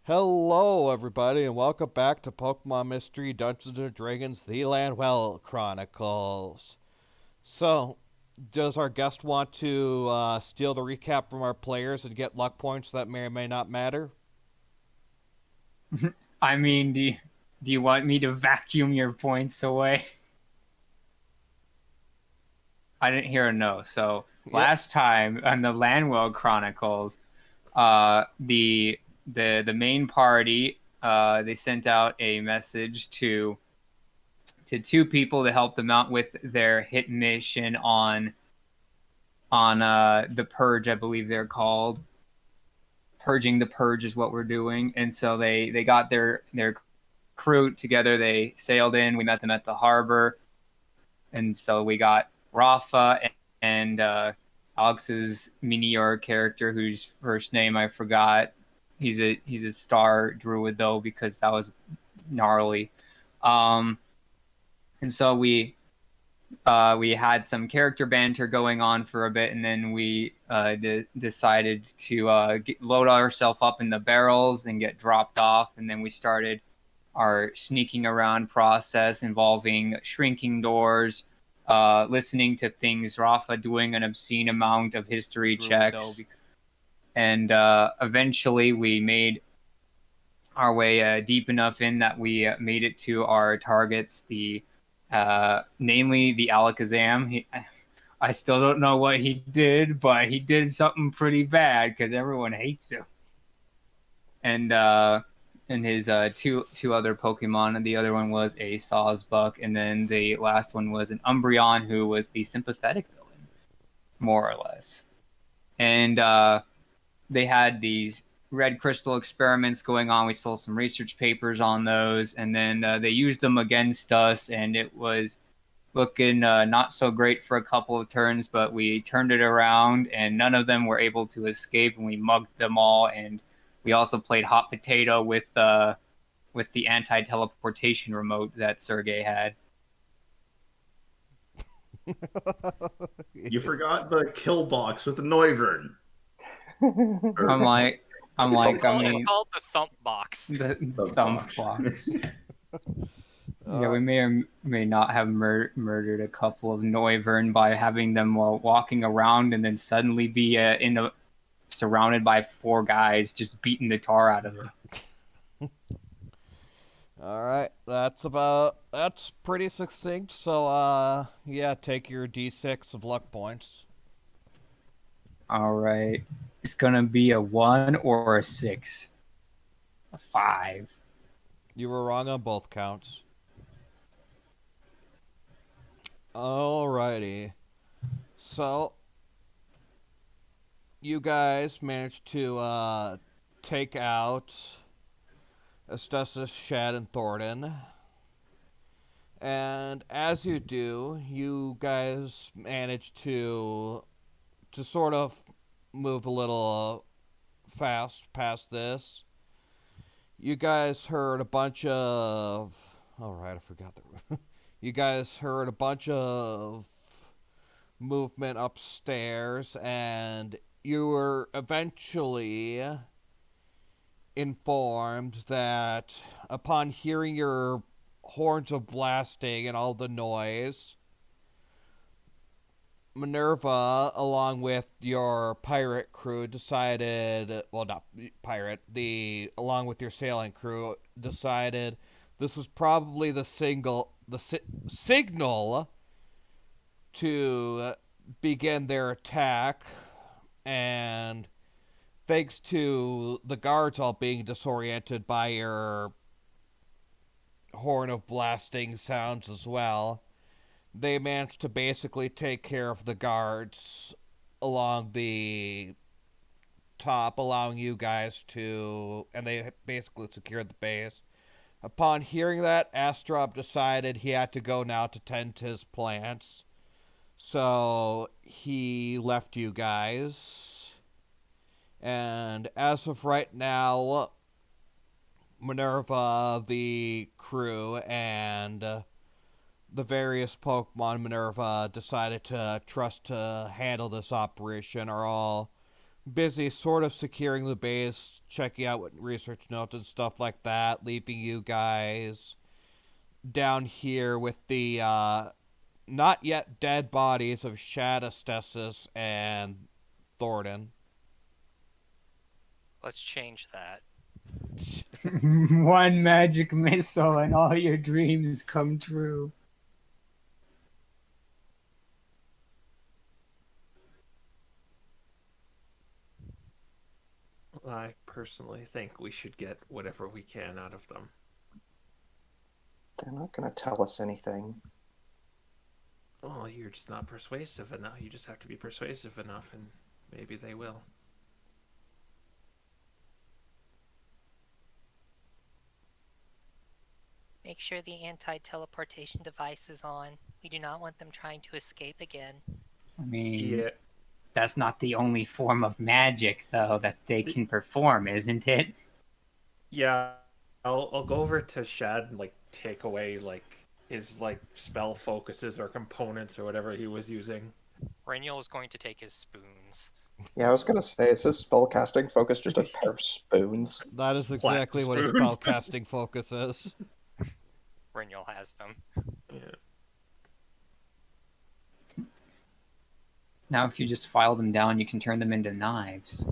Hello, everybody, and welcome back to Pokemon Mystery Dungeons & Dragons: The Lanwell Chronicles. So, does our guest want to steal the recap from our players and get luck points that may or may not matter? I mean, do you want me to vacuum your points away? I didn't hear a no. So Yep. last time on the Lanwell Chronicles, the main party they sent out a message to two people to help them out with their hit mission on the purge, I believe they're called. Purging the purge is what we're doing, and so they got their crew together. They sailed in. We met them at the harbor, and so we got Rafa and Alex's Meteor character, whose first name I forgot. He's a star druid though, because that was gnarly. Um, and so we had some character banter going on for a bit, and then we decided to load ourselves up in the barrels and get dropped off, and then we started our sneaking around process involving shrinking doors, listening to things, Rafa doing an obscene amount of history checks, and eventually we made our way deep enough in that we made it to our targets, namely the Alakazam. I still don't know what he did, but he did something pretty bad because everyone hates him. And his two other Pokemon, and the other one was a Sawsbuck, and then the last one was an Umbreon, who was the sympathetic villain, more or less. And they had these red crystal experiments going on. We stole some research papers on those, and then they used them against us, and it was looking not so great for a couple of turns, but we turned it around, and none of them were able to escape, and we mugged them all, and we also played hot potato with the anti-teleportation remote that Sergey had. You forgot the kill box with the Noivern. I'm like, I It's mean, called the thump box. the Thump thumb box. box. Yeah, we may or may not have murdered a couple of Noivern by having them walking around and then suddenly be surrounded by four guys just beating the tar out of it. Alright, that's pretty succinct, so, yeah, take your d6 of luck points. All right, it's gonna be a 1 or a 6, a 5. You were wrong on both counts. Alrighty. So, you guys managed to take out Estes, Shad, and Thornton. And as you do, you guys manage to sort of move a little fast past this. You guys heard a bunch of... Alright, I forgot the... You guys heard a bunch of movement upstairs, and you were eventually informed that upon hearing your horns of blasting and all the noise, Minerva, along with your pirate crew, decided, well, not pirate, along with your sailing crew, decided this was probably the signal to begin their attack, and thanks to the guards all being disoriented by your horn of blasting sounds as well, they managed to basically take care of the guards along the top, allowing you guys to, and they basically secured the base. Upon hearing that, Astrop decided he had to go now to tend to his plants. So he left you guys. And as of right now, Minerva, the crew, and the various Pokemon Minerva decided to trust to handle this operation are all busy sort of securing the base, checking out what research notes and stuff like that, leaving you guys down here with the not yet dead bodies of Shadastesis and Thornton. Let's change that. One magic missile and all your dreams come true. I personally think we should get whatever we can out of them. They're not going to tell us anything. Oh, you're just not persuasive enough. You just have to be persuasive enough, and maybe they will. Make sure the anti-teleportation device is on. We do not want them trying to escape again. I mean, Yeah. that's not the only form of magic, though, that they can perform, isn't it? Yeah, I'll go over to Shad and take away his spell focuses or components or whatever he was using. Reniel is going to take his spoons. Yeah, I was going to say, is his spellcasting focus just a pair of spoons? That is exactly what his spoons. spellcasting focus is. Reniel has them. Yeah. Now, if you just file them down, you can turn them into knives.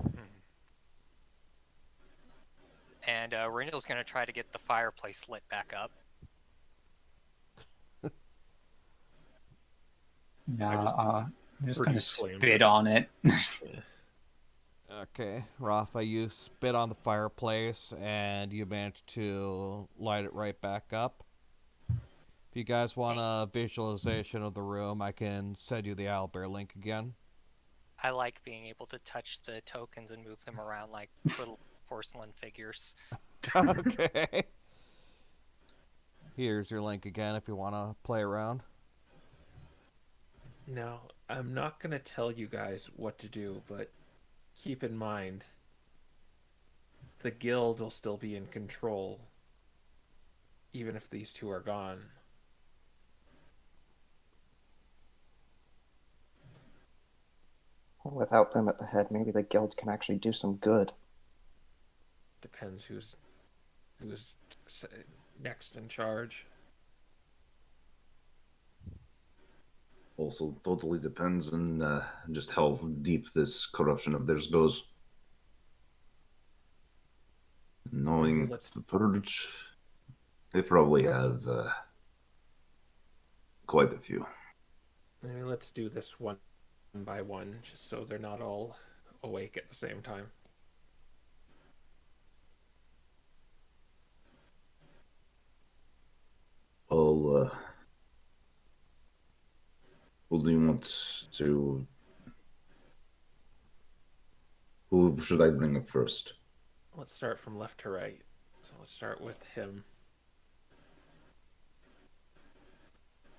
And Reniel's going to try to get the fireplace lit back up. I'm just pretty gonna flames spit it. on it. Okay, Rafa, you spit on the fireplace and you manage to light it right back up. If you guys want a visualization of the room, I can send you the Owlbear link again. I like being able to touch the tokens and move them around like little porcelain figures. Okay. Here's your link again if you want to play around. Now, I'm not going to tell you guys what to do, but keep in mind, the guild will still be in control, even if these two are gone. Without them at the head, maybe the guild can actually do some good. Depends who's next in charge. Also, totally depends on just how deep this corruption of theirs goes. Knowing Let's- the purge, they probably have quite a few. Maybe let's do this one by one, just so they're not all awake at the same time. Well, who do you want to... Who should I bring up first? Let's start from left to right. So let's start with him.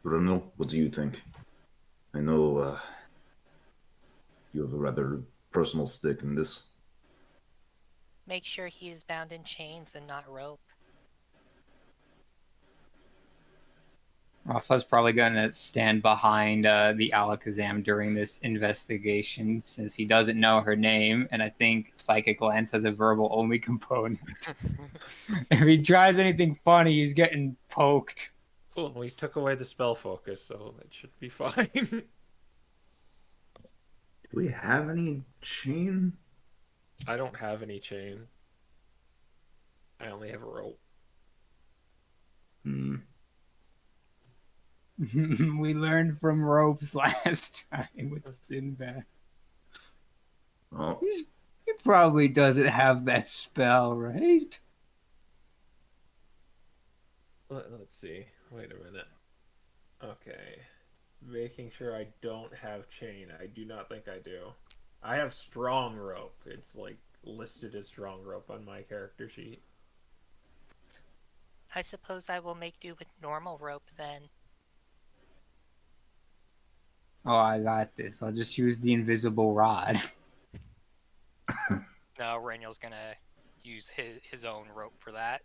Bruno, what do you think? I know you have a rather personal stake in this. Make sure he is bound in chains and not rope. Rafa's probably gonna stand behind the Alakazam during this investigation, since he doesn't know her name, and I think Psychic Lance has a verbal only component. If he tries anything funny, he's getting poked. Well, we took away the spell focus, so it should be fine. Do we have any chain? I don't have any chain. I only have a rope. We learned from ropes last time with Sinbad. Oh, He probably doesn't have that spell, right? Let's see. Wait a minute. Okay. Making sure I don't have chain. I do not think I do. I have strong rope. It's listed as strong rope on my character sheet. I suppose I will make do with normal rope then. Oh, I got this. I'll just use the invisible rod. No, Raniel's gonna use his own rope for that.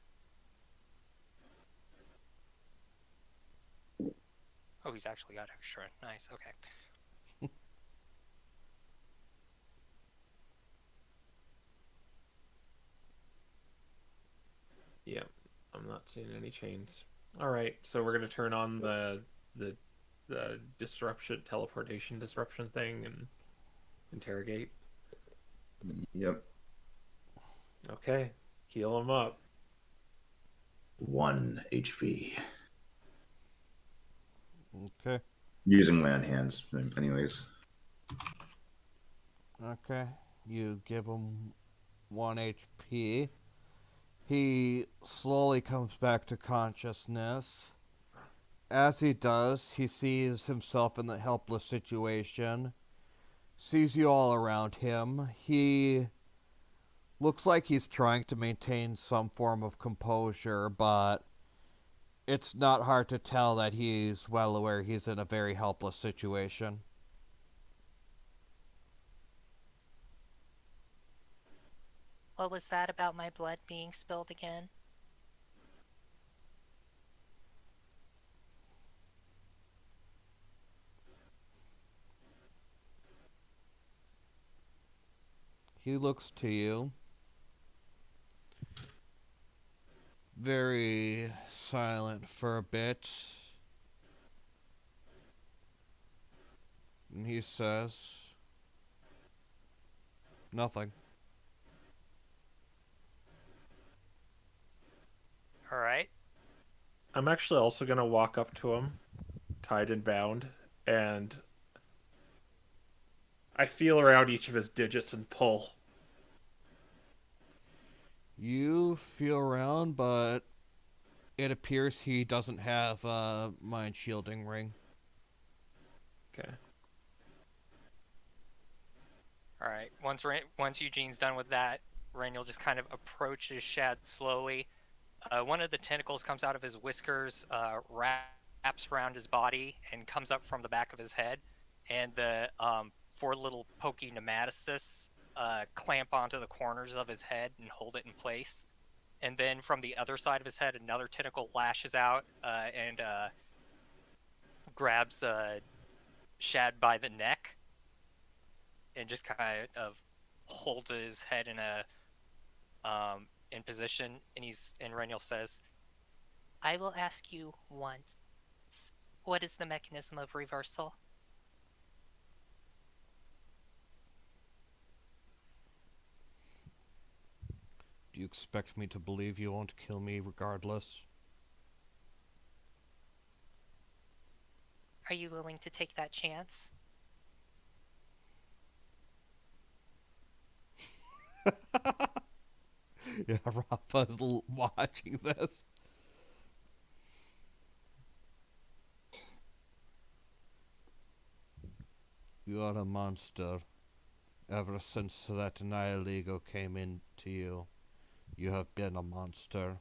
Oh, he's actually got extra. Nice, okay. I'm not seeing any chains. All right, so we're gonna turn on the teleportation disruption thing and interrogate. Yep. Okay, heal him up. 1 HP. Okay. Using my own hands, anyways. Okay. You give him 1 HP. He slowly comes back to consciousness. As he does, he sees himself in the helpless situation, sees you all around him. He looks like he's trying to maintain some form of composure, but it's not hard to tell that he's well aware he's in a very helpless situation. What was that about my blood being spilled again? He looks to you, very silent for a bit, and he says, "Nothing." Alright. I'm actually also gonna walk up to him, tied and bound, and I feel around each of his digits and pull. You feel around, but it appears he doesn't have a mind shielding ring. Okay. Alright. Once Eugene's done with that, Rainiel just kind of approaches Shad slowly. One of the tentacles comes out of his whiskers, wraps around his body, and comes up from the back of his head. And the 4 little pokey nematocysts clamp onto the corners of his head and hold it in place. And then from the other side of his head, another tentacle lashes out and grabs Shad by the neck and just kind of holds his head in position. And Reniel says, "I will ask you once. What is the mechanism of reversal?" Do you expect me to believe you won't kill me regardless? Are you willing to take that chance? Yeah, Rafa's watching this. You are a monster. Ever since that Nihiligo came into you, you have been a monster.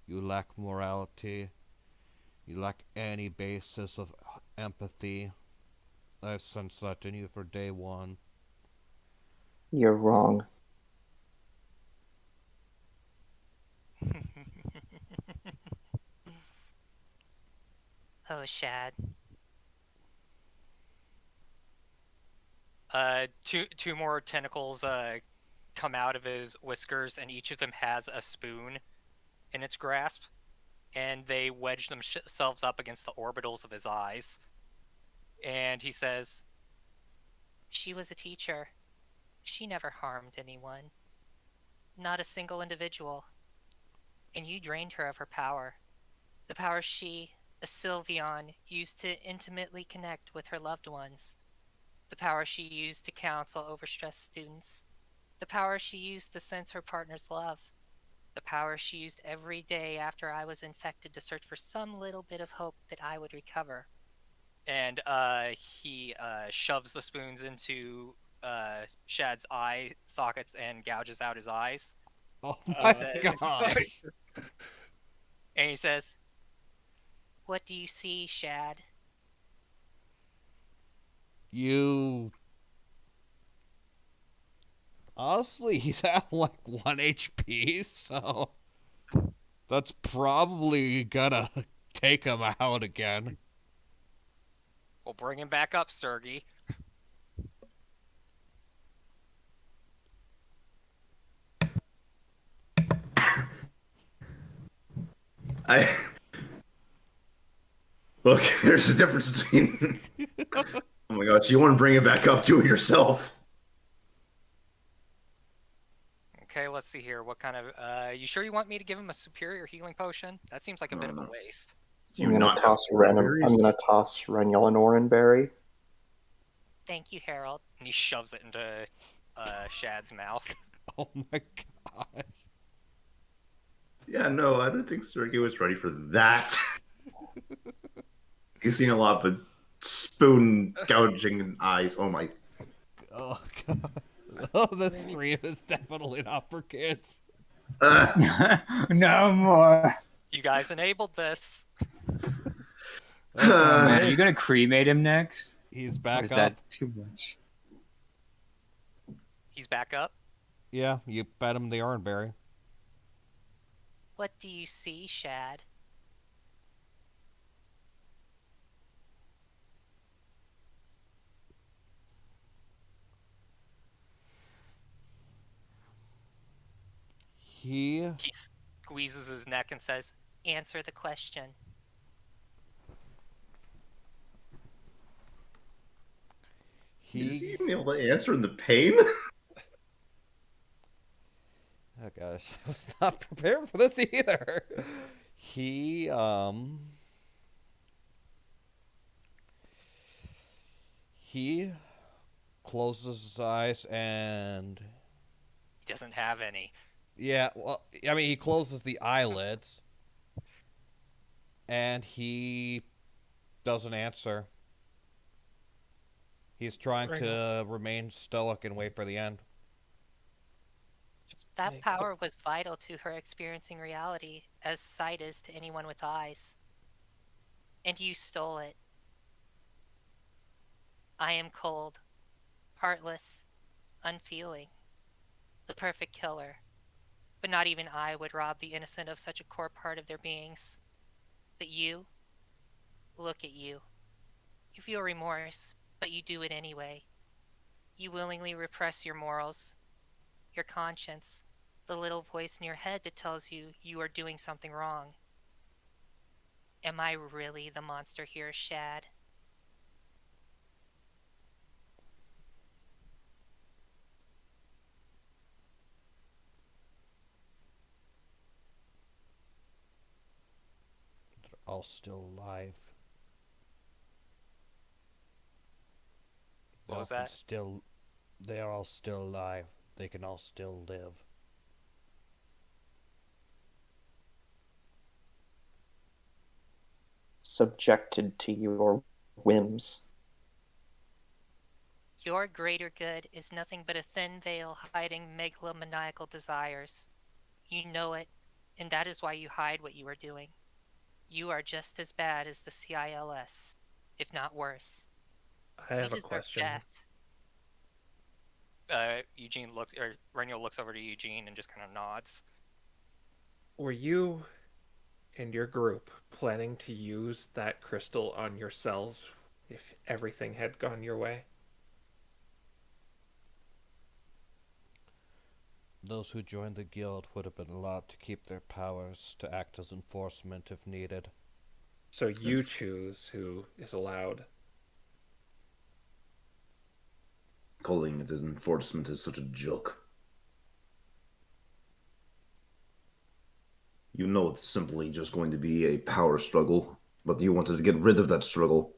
You lack morality. You lack any basis of empathy. I've sensed that in you for day one. You're wrong. Oh, Shad. Two more tentacles come out of his whiskers, and each of them has a spoon in its grasp, and they wedge themselves up against the orbitals of his eyes. And he says, "She was a teacher. She never harmed anyone. Not a single individual. And you drained her of her power. The power she, a Sylveon, used to intimately connect with her loved ones. The power she used to counsel overstressed students. The power she used to sense her partner's love. The power she used every day after I was infected to search for some little bit of hope that I would recover." And he shoves the spoons into Shad's eye sockets and gouges out his eyes. Oh my says- gosh! And he says, "What do you see, Shad?" You... Honestly, he's at like 1 HP, so... That's probably gonna take him out again. We'll bring him back up, Sergey. I look. There's a difference between. Oh my gosh, you want to bring it back up to it yourself. Okay, let's see here. What kind of? You sure you want me to give him a superior healing potion? That seems like a bit of a waste. Do I'm you gonna not have toss berries? I'm gonna toss Renula and Oranberry. Thank you, Harold. And he shoves it into Shad's mouth. Oh my god. Yeah, no, I don't think Sergey was ready for that. He's seen a lot, but spoon gouging and eyes. Oh my. Oh god. Oh, this stream is definitely not for kids. No more. You guys enabled this. Oh man, are you gonna cremate him next? He's Or back is up. that too much? He's back up. Yeah, you fed him the Oranberry. What do you see, Shad? He He squeezes his neck and says, "Answer the question." Is he he even able to answer in the pain? Oh gosh, I was not prepared for this either. He he closes his eyes and He doesn't have any. yeah, well, I mean he closes the eyelids and he doesn't answer. He's trying to remain stoic and wait for the end. That power was vital to her experiencing reality, as sight is to anyone with eyes. And you stole it. I am cold, heartless, unfeeling, the perfect killer. But not even I would rob the innocent of such a core part of their beings. But you, look at you. You feel remorse, but you do it anyway. You willingly repress your morals, your conscience, the little voice in your head that tells you you are doing something wrong. Am I really the monster here, Shad? They're all still alive. What was They that? they are all still alive. They can all still live. Subjected to your whims. Your greater good is nothing but a thin veil hiding megalomaniacal desires. You know it, and that is why you hide what you are doing. You are just as bad as the CILS, if not worse. I have You a deserve question. death. Eugene looks, or Reniel looks over to Eugene and just kind of nods. Were you and your group planning to use that crystal on yourselves if everything had gone your way? Those who joined the guild would have been allowed to keep their powers to act as enforcement if needed. So you choose who is allowed. Calling it as enforcement is such a joke. You know it's simply just going to be a power struggle, but you wanted to get rid of that struggle.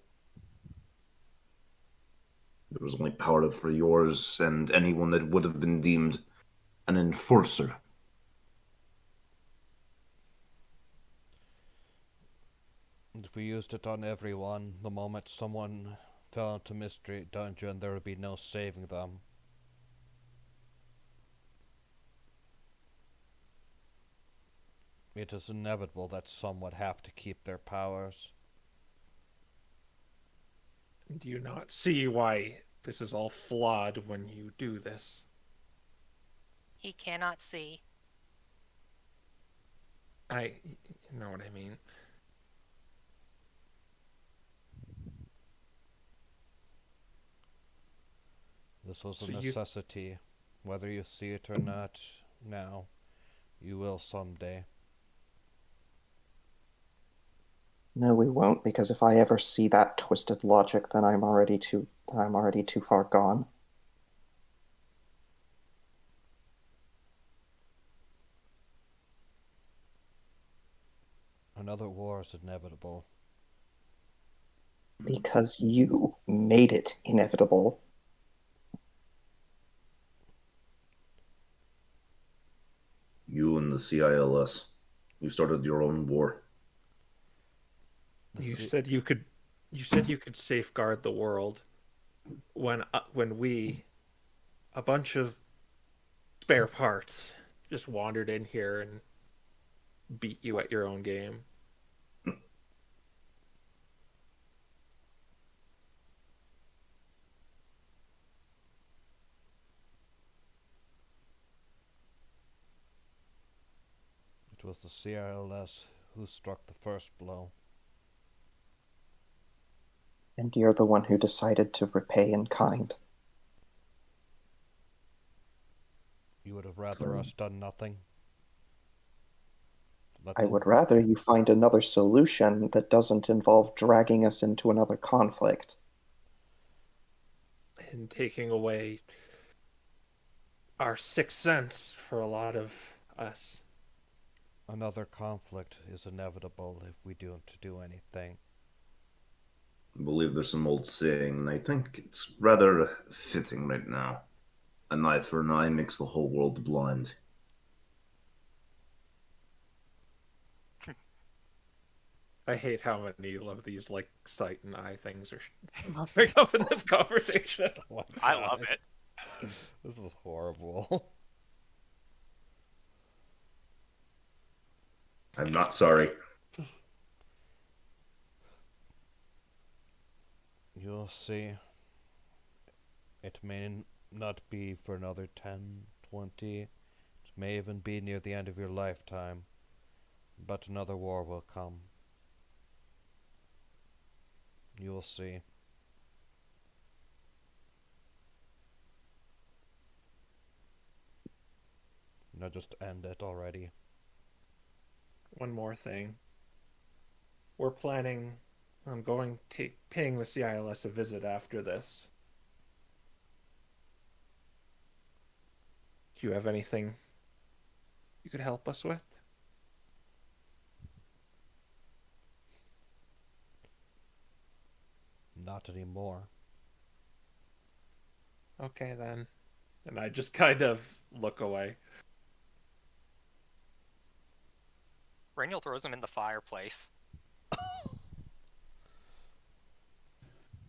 There was only power for yours and anyone that would have been deemed an enforcer. If we used it on everyone, the moment someone fell into Mystery Dungeon, there would be no saving them. It is inevitable that some would have to keep their powers. Do you not see why this is all flawed when you do this? He cannot see. You know what I mean. This was So a necessity. Whether you see it or not now, you will someday. No, we won't, because if I ever see that twisted logic, then I'm already too far gone. Another war is inevitable. Because you made it inevitable. You and the CILS. You started your own war. You said you could safeguard the world when we, a bunch of spare parts, just wandered in here and beat you at your own game. It was the CILS who struck the first blow. And you're the one who decided to repay in kind. You would have rather us done nothing? I would rather you find another solution that doesn't involve dragging us into another conflict. And taking away our sixth sense for a lot of us. Another conflict is inevitable if we don't do anything. I believe there's some old saying, and I think it's rather fitting right now. An eye for an eye makes the whole world blind. I hate how many of these like sight and eye things are popping up in this conversation. Oh I love it. This is horrible. I'm not sorry. You'll see. It may not be for another 10, 20. It may even be near the end of your lifetime. But another war will come. You will see. Now just end it already. One more thing. We're planning on paying the CILS a visit after this. Do you have anything you could help us with? Not anymore. Okay, then. And I just kind of look away. Raniel throws him in the fireplace.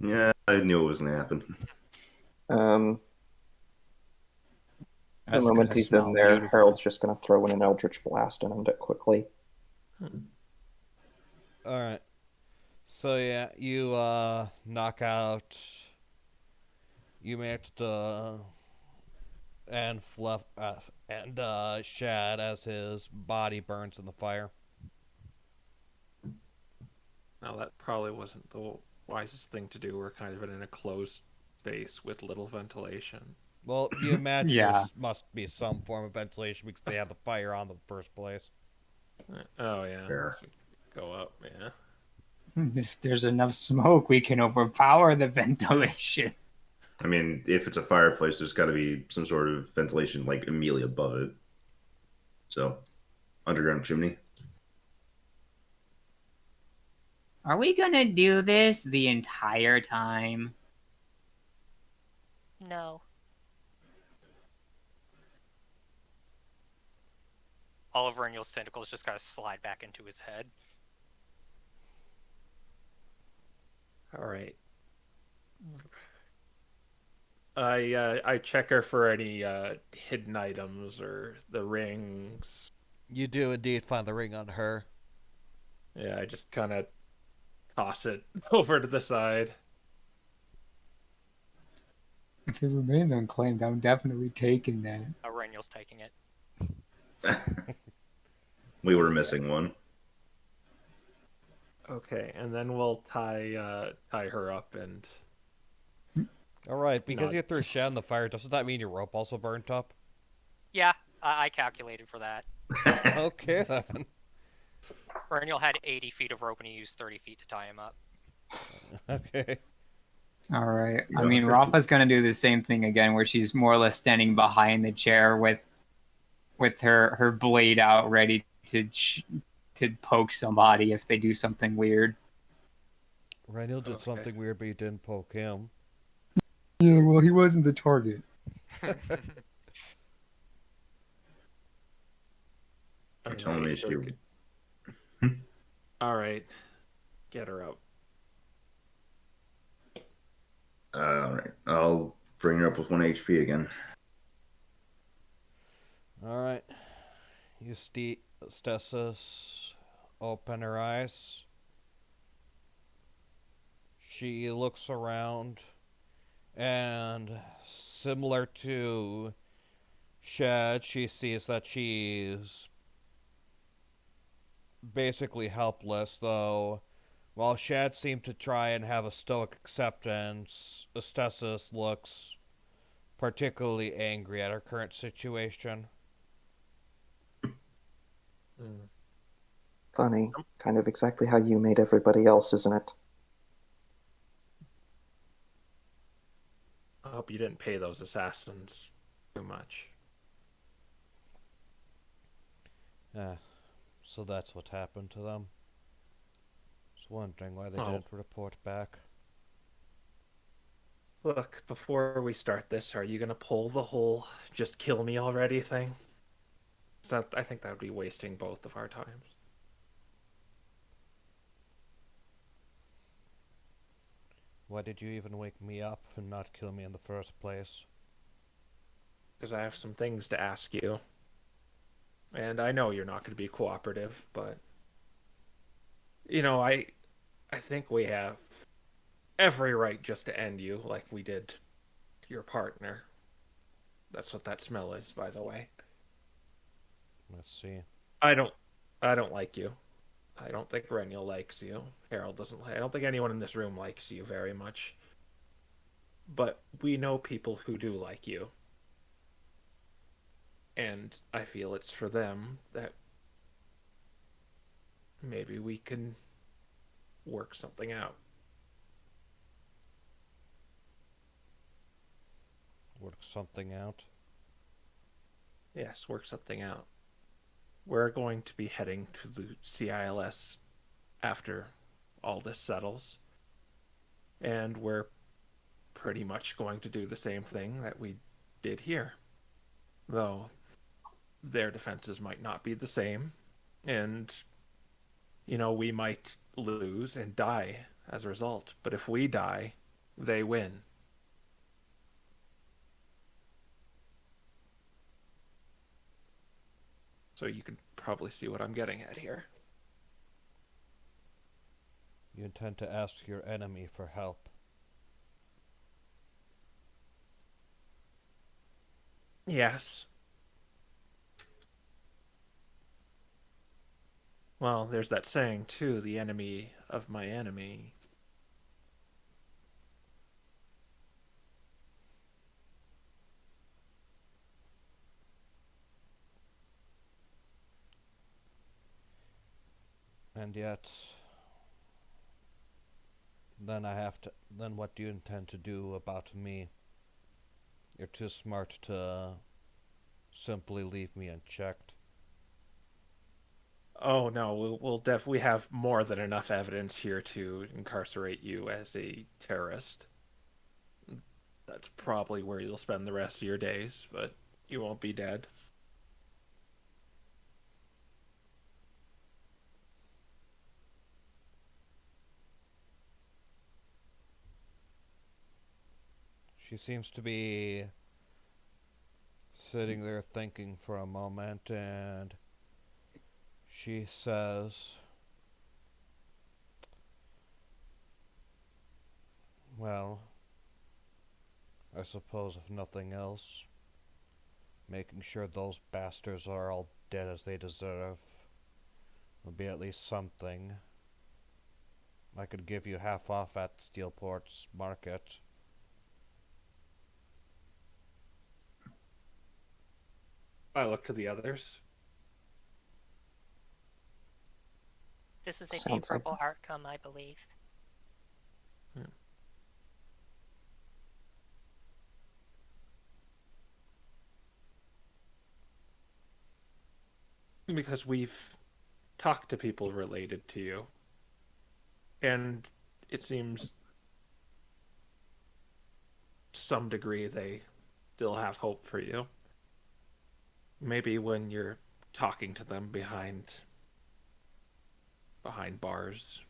Yeah, I knew it was going to happen. The That's moment gonna he's smell in there, beautiful. Harold's just going to throw in an Eldritch Blast and end it quickly. Alright. So yeah, you knock out. You managed and Fluff and Shad as his body burns in the fire. Now, that probably wasn't the wisest thing to do. We're kind of in a closed space with little ventilation. Well, you imagine Yeah. there must be some form of ventilation because they have the fire on in the first place. Oh, yeah. Fair. So go up, yeah. If there's enough smoke, we can overpower the ventilation. I mean, if it's a fireplace, there's got to be some sort of ventilation, like, immediately above it. So, underground chimney. Are we gonna do this the entire time? No. All of Raniel's tentacles just kind of slide back into his head. All right. I check her for any hidden items or the rings. You do indeed find the ring on her. Yeah, I just kind of toss it over to the side. If it remains unclaimed, I'm definitely taking that. Raniel's taking it. We were missing one. Okay, and then we'll tie her up and. Alright, because No. you threw Shad in the fire, doesn't that mean your rope also burnt up? Yeah, I calculated for that. Okay then. Reniel had 80 feet of rope and he used 30 feet to tie him up. Okay. All right. I Yeah. mean, Rafa's gonna do the same thing again, where she's more or less standing behind the chair with her blade out, ready to poke somebody if they do something weird. Reniel did Okay. something weird, but he didn't poke him. Yeah, well, he wasn't the target. You're telling me so she... all right, get her up. Alright, I'll bring her up with 1 HP again. Alright. You Stasis open her eyes. She looks around, and similar to Shed, she sees that she's basically helpless, though. While Shad seemed to try and have a stoic acceptance, Stasis looks particularly angry at her current situation. Funny. Kind of exactly how you made everybody else, isn't it? I hope you didn't pay those assassins too much. So that's what happened to them. Just wondering why they Oh. didn't report back. Look, before we start this, are you gonna pull the whole "just kill me already" thing? So I think that would be wasting both of our times. Why did you even wake me up and not kill me in the first place? Because I have some things to ask you. And I know you're not going to be cooperative, but I think we have every right just to end you like we did your partner. That's what that smell is, by the way. Let's see. I don't like you. I don't think Reniel likes you. Harold doesn't like. I don't think anyone in this room likes you very much. But we know people who do like you. And I feel it's for them that maybe we can work something out. Work something out. Yes, work something out. We're going to be heading to the CILS after all this settles. And we're pretty much going to do the same thing that we did here. Though their defenses might not be the same. And, we might lose and die as a result. But if we die, they win. So you can probably see what I'm getting at here. You intend to ask your enemy for help. Yes. Well, there's that saying, too, the enemy of my enemy. And yet, then what do you intend to do about me? You're too smart to simply leave me unchecked. Oh, no, we'll definitely have more than enough evidence here to incarcerate you as a terrorist. That's probably where you'll spend the rest of your days, but you won't be dead. She seems to be sitting there thinking for a moment, and she says, well, I suppose if nothing else, making sure those bastards are all dead as they deserve would be at least something. I could give you half off at Steelport's market. I look to the others. This is a Sounds like favorable outcome, I believe. Because we've talked to people related to you, and it seems to some degree they still have hope for you. Maybe when you're talking to them behind bars,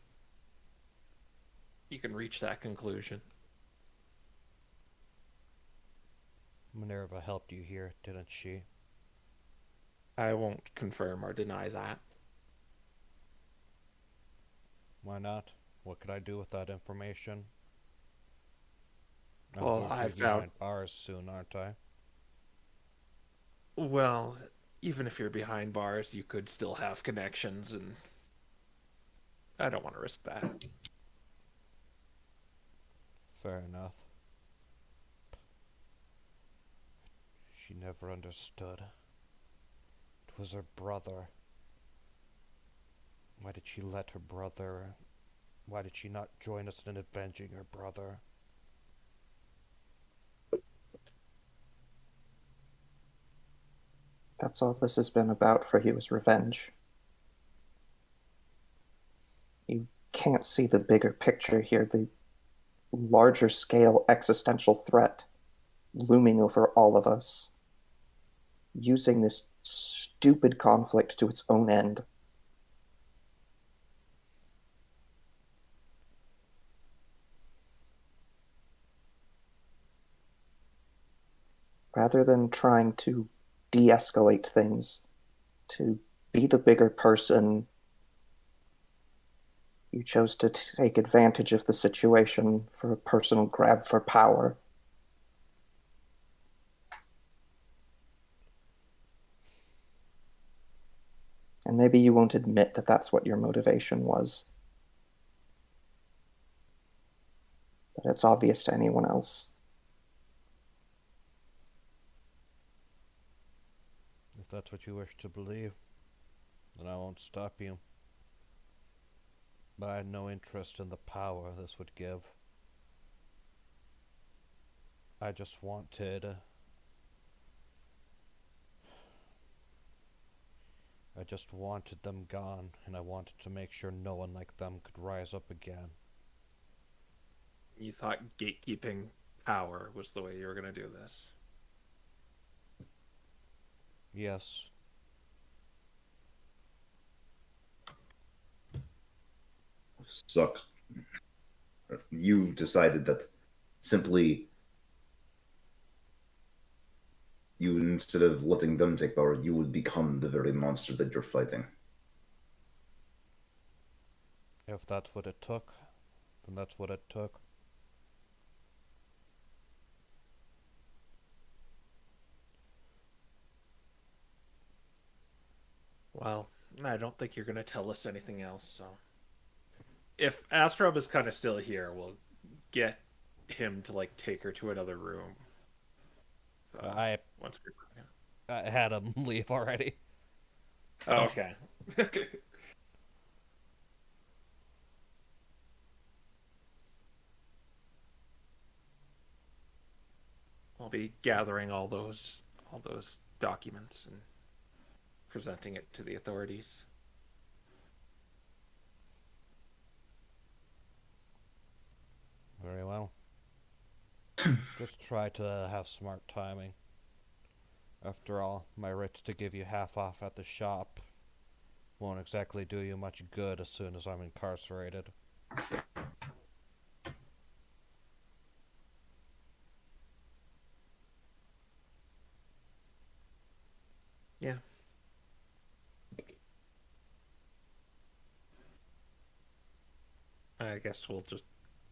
you can reach that conclusion. Minerva helped you here, didn't she? I won't confirm or deny that. Why not? What could I do with that information? I'm Well, going to I be found. behind bars soon, aren't I? Well, even if you're behind bars, you could still have connections, and I don't want to risk that. Fair enough. She never understood. It was her brother. Why did she let her brother... Why did she not join us in avenging her brother? that's all this has been about for you is revenge. You can't see the bigger picture here, the larger scale existential threat looming over all of us, using this stupid conflict to its own end. Rather than trying to de-escalate things, to be the bigger person, you chose to take advantage of the situation for a personal grab for power. And maybe you won't admit that that's what your motivation was. But it's obvious to anyone else. If that's what you wish to believe, then I won't stop you. But I had no interest in the power this would give. I just wanted... I just wanted them gone, and I wanted to make sure no one like them could rise up again. You thought gatekeeping power was the way you were going to do this. Yes. Suck. You decided that simply you, instead of letting them take power, you would become the very monster that you're fighting. If that's what it took, then that's what it took. Well, I don't think you're going to tell us anything else, so... If Astrov is kind of still here, we'll get him to, like, take her to another room. Once I had him leave already. Oh, okay. I'll be gathering all those documents and presenting it to the authorities. Very well. Just try to have smart timing. After all, my writ to give you half off at the shop won't exactly do you much good as soon as I'm incarcerated. Yeah. I guess we'll just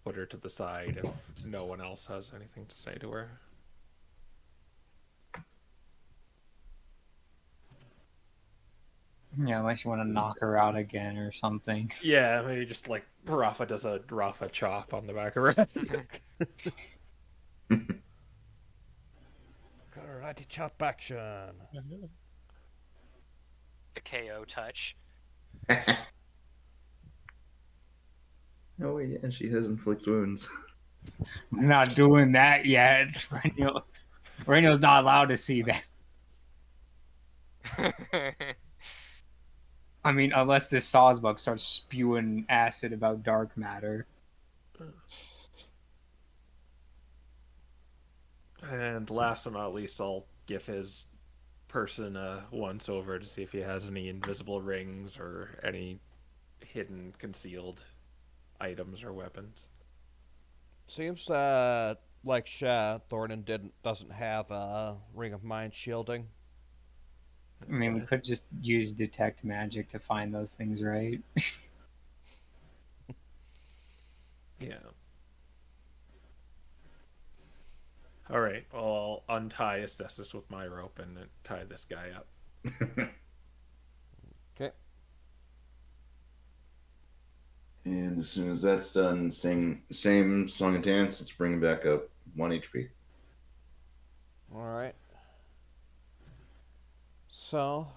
put her to the side if no one else has anything to say to her. Yeah, unless you want to knock her out again or something. Yeah, maybe just like Rafa does a Rafa chop on the back of her head. Karate chop action. The KO touch. Oh, yeah, she has inflict wounds. We're not doing that yet. Reno's not allowed to see that. I mean, unless this Sawsbuck starts spewing acid about dark matter. And last but not least, I'll give his person a once over to see if he has any invisible rings or any hidden, concealed items or weapons. Seems that, like Sha, Thornton doesn't have a ring of mind shielding. I mean, we could just use detect magic to find those things, right? Yeah. All right. Well, I'll untie Estes with my rope and tie this guy up. Okay. And as soon as that's done, same song and dance. Let's bring him back up 1 HP. Alright. So,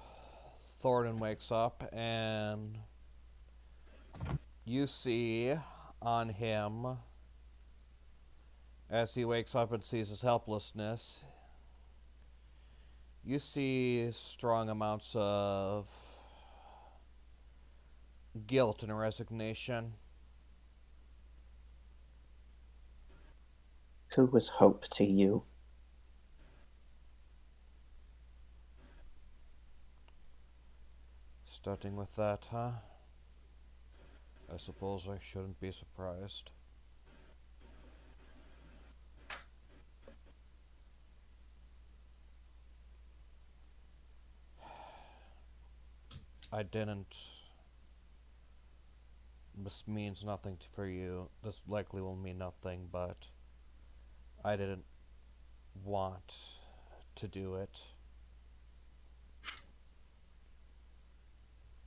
Thornton wakes up and you see on him, as he wakes up and sees his helplessness, you see strong amounts of guilt and resignation. Who was hope to you? Starting with that, huh? I suppose I shouldn't be surprised. I didn't. This means nothing for you. This likely will mean nothing, but I didn't want to do it.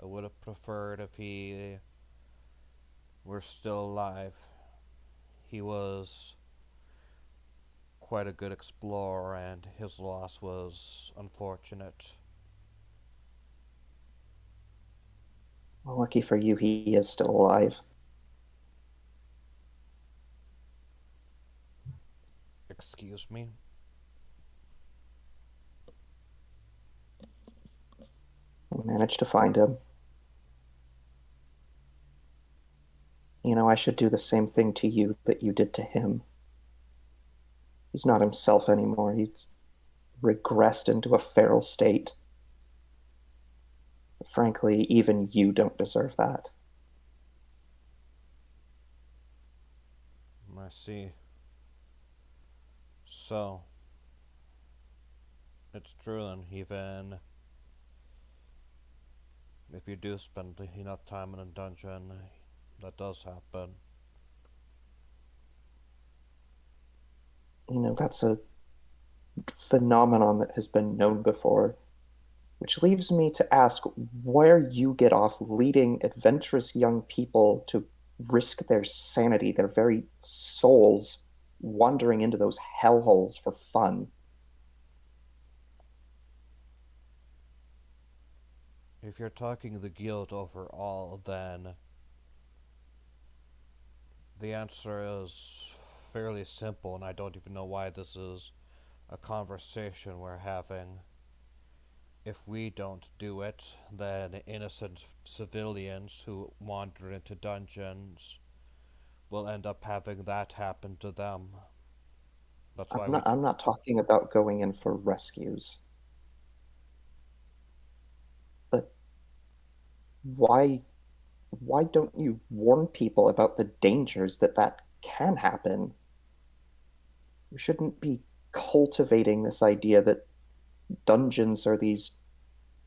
I would have preferred if he were still alive. He was quite a good explorer, and his loss was unfortunate. Well, lucky for you, he is still alive. Excuse me? We managed to find him. You know, I should do the same thing to you that you did to him. He's not himself anymore. He's regressed into a feral state. Frankly, even you don't deserve that. I see. So, it's true then, even if you do spend enough time in a dungeon, that does happen. You know, that's a phenomenon that has been known before, which leaves me to ask where you get off leading adventurous young people to risk their sanity, their very souls, wandering into those hellholes for fun. If you're talking the guild overall, then the answer is fairly simple, and I don't even know why this is a conversation we're having. If we don't do it, then innocent civilians who wander into dungeons will end up having that happen to them. That's why I'm not talking about going in for rescues. But why don't you warn people about the dangers that can happen? We shouldn't be cultivating this idea that dungeons are these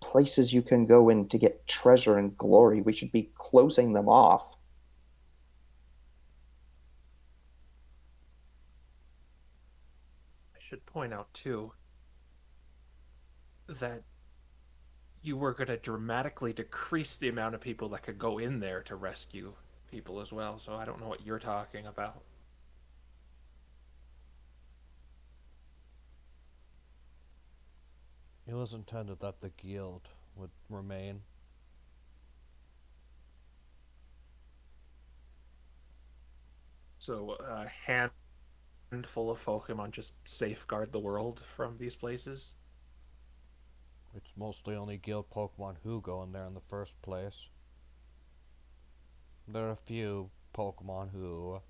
places you can go in to get treasure and glory. We should be closing them off. I should point out, too, that you were going to dramatically decrease the amount of people that could go in there to rescue people as well, so I don't know what you're talking about. it was intended that the guild would remain. So a handful of Pokemon just safeguard the world from these places? It's mostly only guild Pokemon who go in there in the first place. There are a few Pokemon who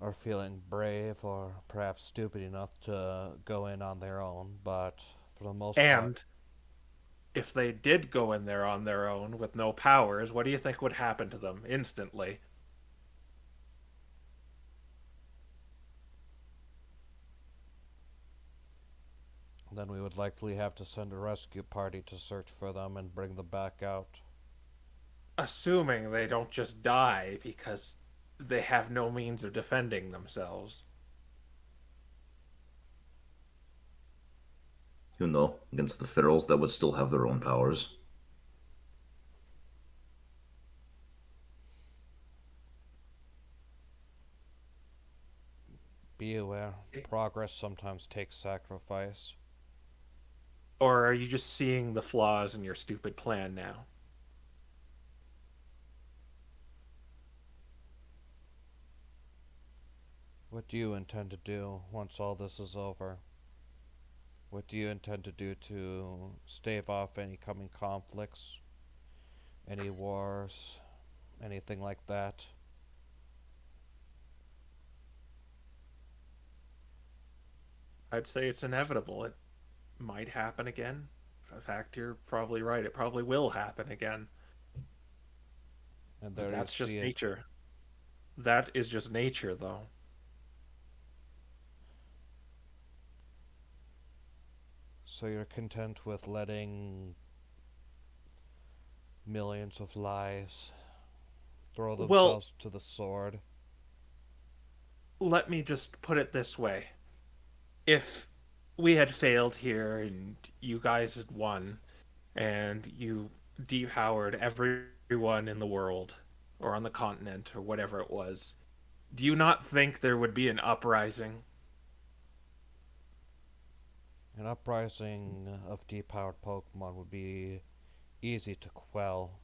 are feeling brave or perhaps stupid enough to go in on their own, but for the most part, And if they did go in there on their own with no powers, what do you think would happen to them instantly? then we would likely have to send a rescue party to search for them and bring them back out. Assuming they don't just die because they have no means of defending themselves. You know, against the Ferals that would still have their own powers. Be aware, progress sometimes takes sacrifice. Or are you just seeing the flaws in your stupid plan now? What do you intend to do once all this is over? What do you intend to do to stave off any coming conflicts? Any wars? Anything like that? I'd say it's inevitable. It might happen again. In fact, you're probably right. It probably will happen again. And But there you that's just see it. nature. That is just nature, though. So you're content with letting millions of lives throw Well, themselves to the sword? let me just put it this way. If we had failed here and you guys had won and you depowered everyone in the world or on the continent or whatever it was, do you not think there would be an uprising? An uprising of depowered Pokemon would be easy to quell.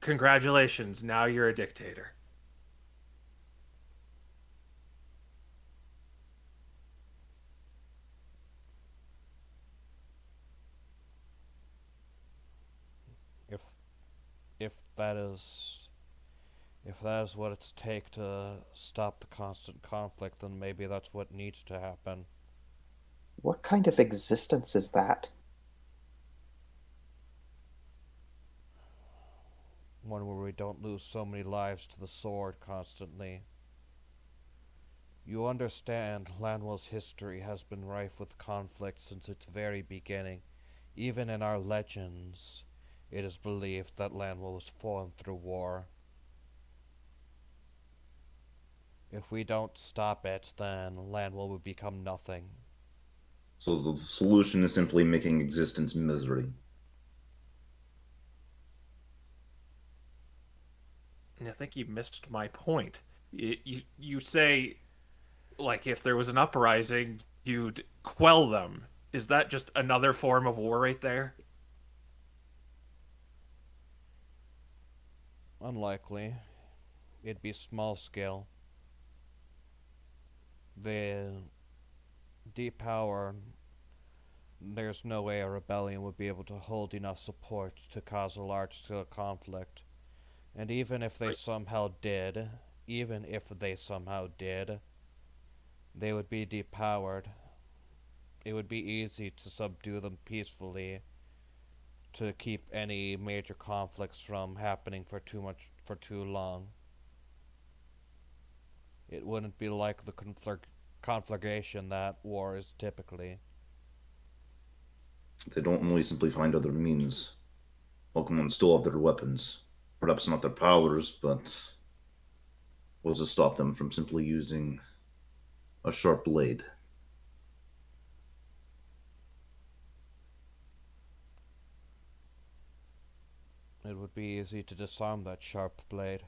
Congratulations, now you're a dictator. If if that is if that is what it's take to stop the constant conflict, then maybe that's what needs to happen. What kind of existence is that? One where we don't lose so many lives to the sword constantly. You understand, Lanwell's history has been rife with conflict since its very beginning. Even in our legends, it is believed that Lanwell was formed through war. If we don't stop it, then Lanwell would become nothing. So the solution is simply making existence misery. And I think you missed my point. You say, like, if there was an uprising, you'd quell them. Is that just another form of war right there? Unlikely. It'd be small scale. The deep power, there's no way a rebellion would be able to hold enough support to cause a large scale conflict. And even if they somehow did, they would be depowered. It would be easy to subdue them peacefully to keep any major conflicts from happening for too long. It wouldn't be like the conflagration that war is typically. They don't only simply find other means. Pokemon still have their weapons. Perhaps not their powers, but what's to stop them from simply using a sharp blade? It would be easy to disarm that sharp blade.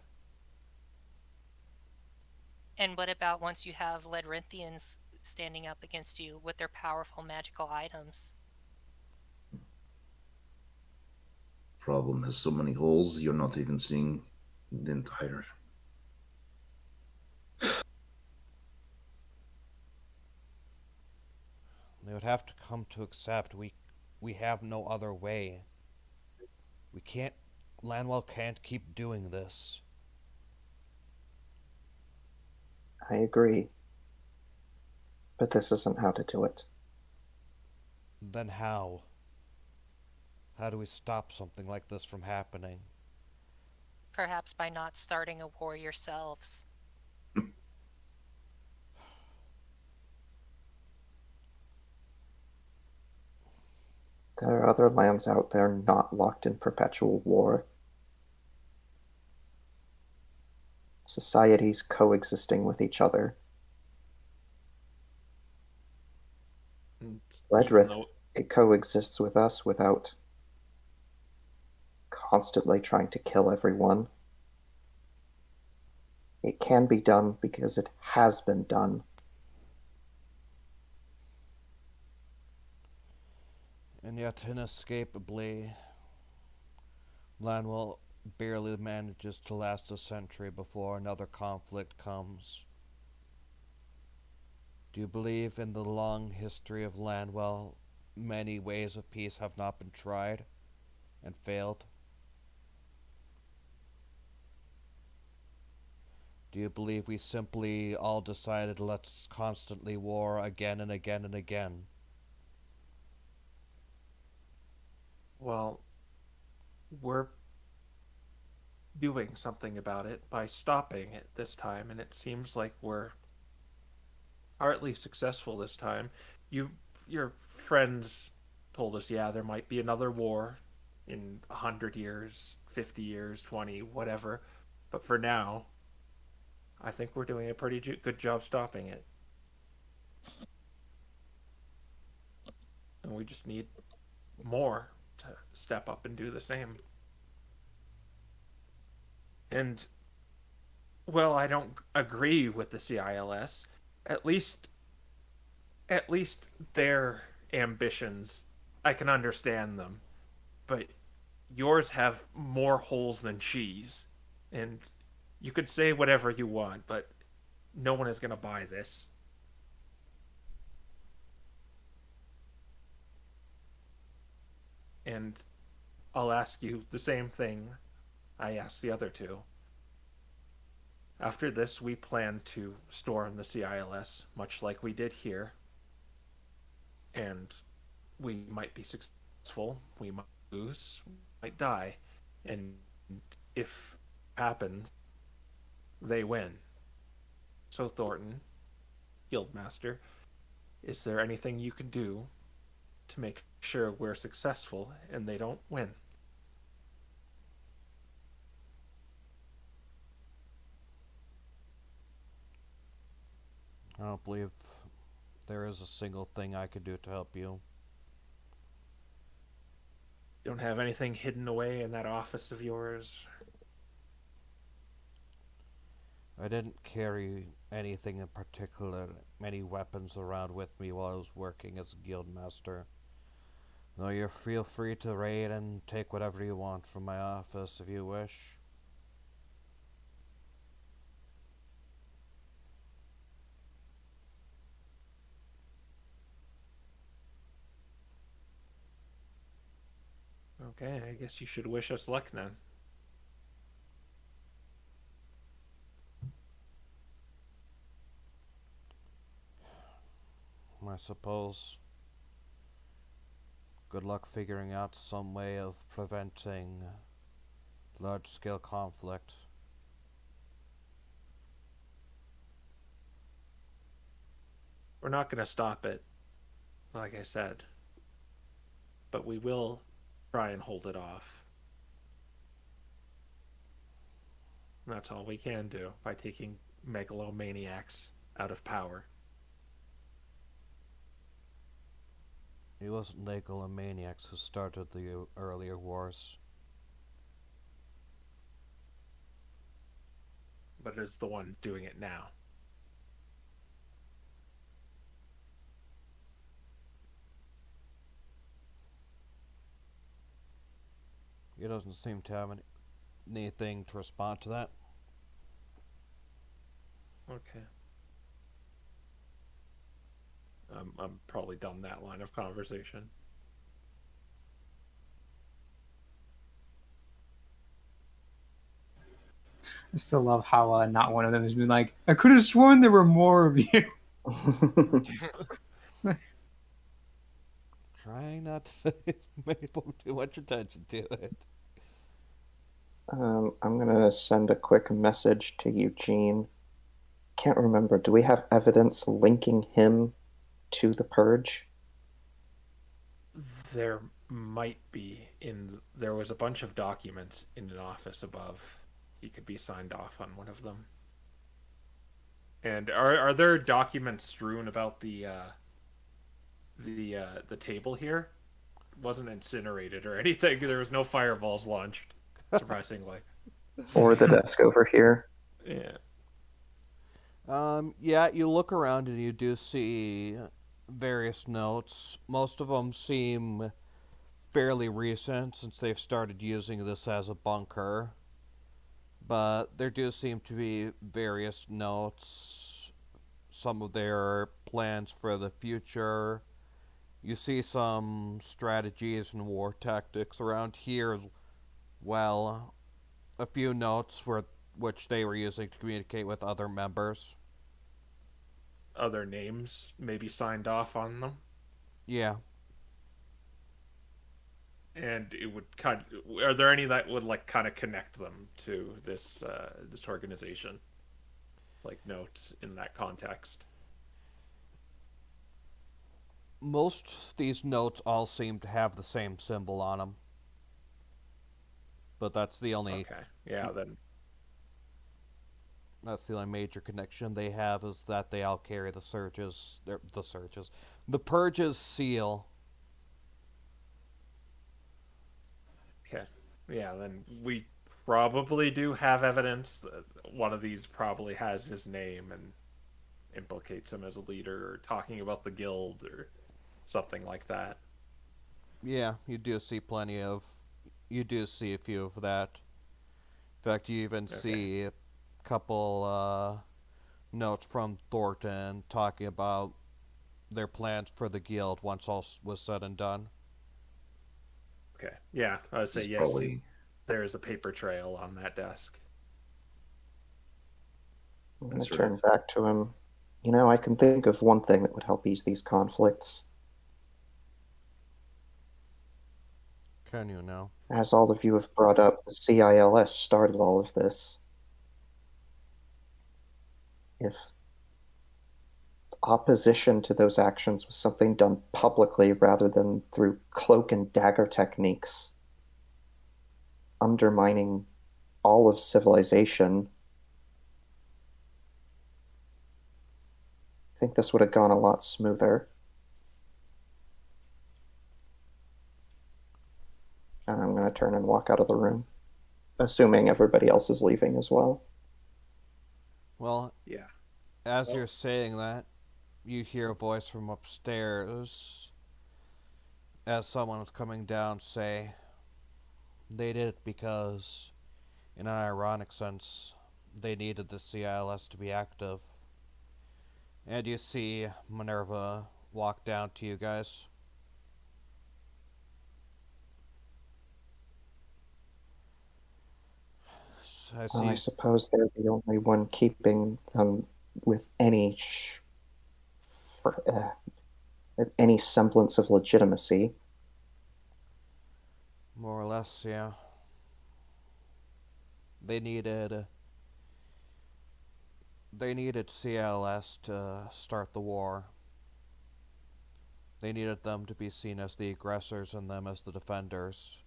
And what about once you have Ledrinthians standing up against you with their powerful magical items? Problem has so many holes you're not even seeing the entire. would have to come to accept we have no other way. We can't. Lanwell can't keep doing this. I agree. But this isn't how to do it. Then how? How do we stop something like this from happening? Perhaps by not starting a war yourselves. There are other lands out there not locked in perpetual war. Societies coexisting with each other. And Ledrith, even though- it coexists with us without constantly trying to kill everyone. It can be done because it has been done. And yet, inescapably, Lanwell barely manages to last a century before another conflict comes. Do you believe in the long history of Lanwell, many ways of peace have not been tried and failed? Do you believe we simply all decided let's constantly war again and again and again? Well, we're doing something about it by stopping it this time, and it seems like we're partly successful this time. Your friends told us, yeah, there might be another war in 100 years, 50 years, 20, whatever. But for now, I think we're doing a pretty good job stopping it. And we just need more to step up and do the same. And, well, I don't agree with the CILS. At least their ambitions, I can understand them. But yours have more holes than cheese. And you could say whatever you want, but no one is going to buy this. And I'll ask you the same thing I asked the other two. After this, we plan to storm the CILS, much like we did here. And we might be successful, we might lose, we might die. And if it happens, they win. So, Thornton, Guildmaster, is there anything you can do to make sure we're successful and they don't win? I don't believe there is a single thing I could do to help you. You don't have anything hidden away in that office of yours? I didn't carry anything in particular, many weapons around with me while I was working as a guild master. Though you feel free to raid and take whatever you want from my office if you wish. Okay, I guess you should wish us luck then. I suppose. Good luck figuring out some way of preventing large-scale conflict. We're not going to stop it, like I said. But we will try and hold it off. That's all we can do by taking megalomaniacs out of power. It wasn't megalomaniacs who started the earlier wars. But it is the one doing it now. He doesn't seem to have anything to respond to that. Okay. I'm probably done that line of conversation. I still love how not one of them has been like, I could have sworn there were more of you. Trying not to pay too much attention to it. I'm gonna send a quick message to Eugene. Can't remember. Do we have evidence linking him to the purge? There might be. There was a bunch of documents in an office above. He could be signed off on one of them. And are there documents strewn about the table here? It wasn't incinerated or anything. There was no fireballs launched, surprisingly. Or the desk over here? Yeah. Yeah, you look around and you do see various notes. Most of them seem fairly recent since they've started using this as a bunker. But there do seem to be various notes, some of their plans for the future. You see some strategies and war tactics around here as well. A few notes which they were using to communicate with other members. Other names maybe signed off on them. Yeah. And it would are there any that would like kind of connect them to this this organization, like notes in that context? Most of these notes all seem to have the same symbol on them, but that's the only Okay, yeah, then major connection they have, is that they all carry the purge's seal. okay, yeah, then we probably do have evidence that one of these probably has his name and implicates him as a leader, or talking about the guild or something like that. Yeah, you do see a few of that. In fact, you even see a couple notes from Thornton talking about their plans for the guild once all was said and done. Okay, yeah, I would say This is yes. probably There is a paper trail on that desk. I'm gonna That's right. turn back to him. You know, I can think of one thing that would help ease these conflicts. Can you now? As all of you have brought up, the CILS started all of this. If opposition to those actions was something done publicly rather than through cloak and dagger techniques, undermining all of civilization, I think this would have gone a lot smoother. And I'm going to turn and walk out of the room, assuming everybody else is leaving as well. Well, Yeah. as you're saying that, you hear a voice from upstairs as someone is coming down say, they did it because, in an ironic sense, they needed the CILS to be active. And you see Minerva walk down to you guys. I suppose they're the only one keeping them with any any semblance of legitimacy. More or less, yeah. They needed CLS to start the war. They needed them to be seen as the aggressors and them as the defenders.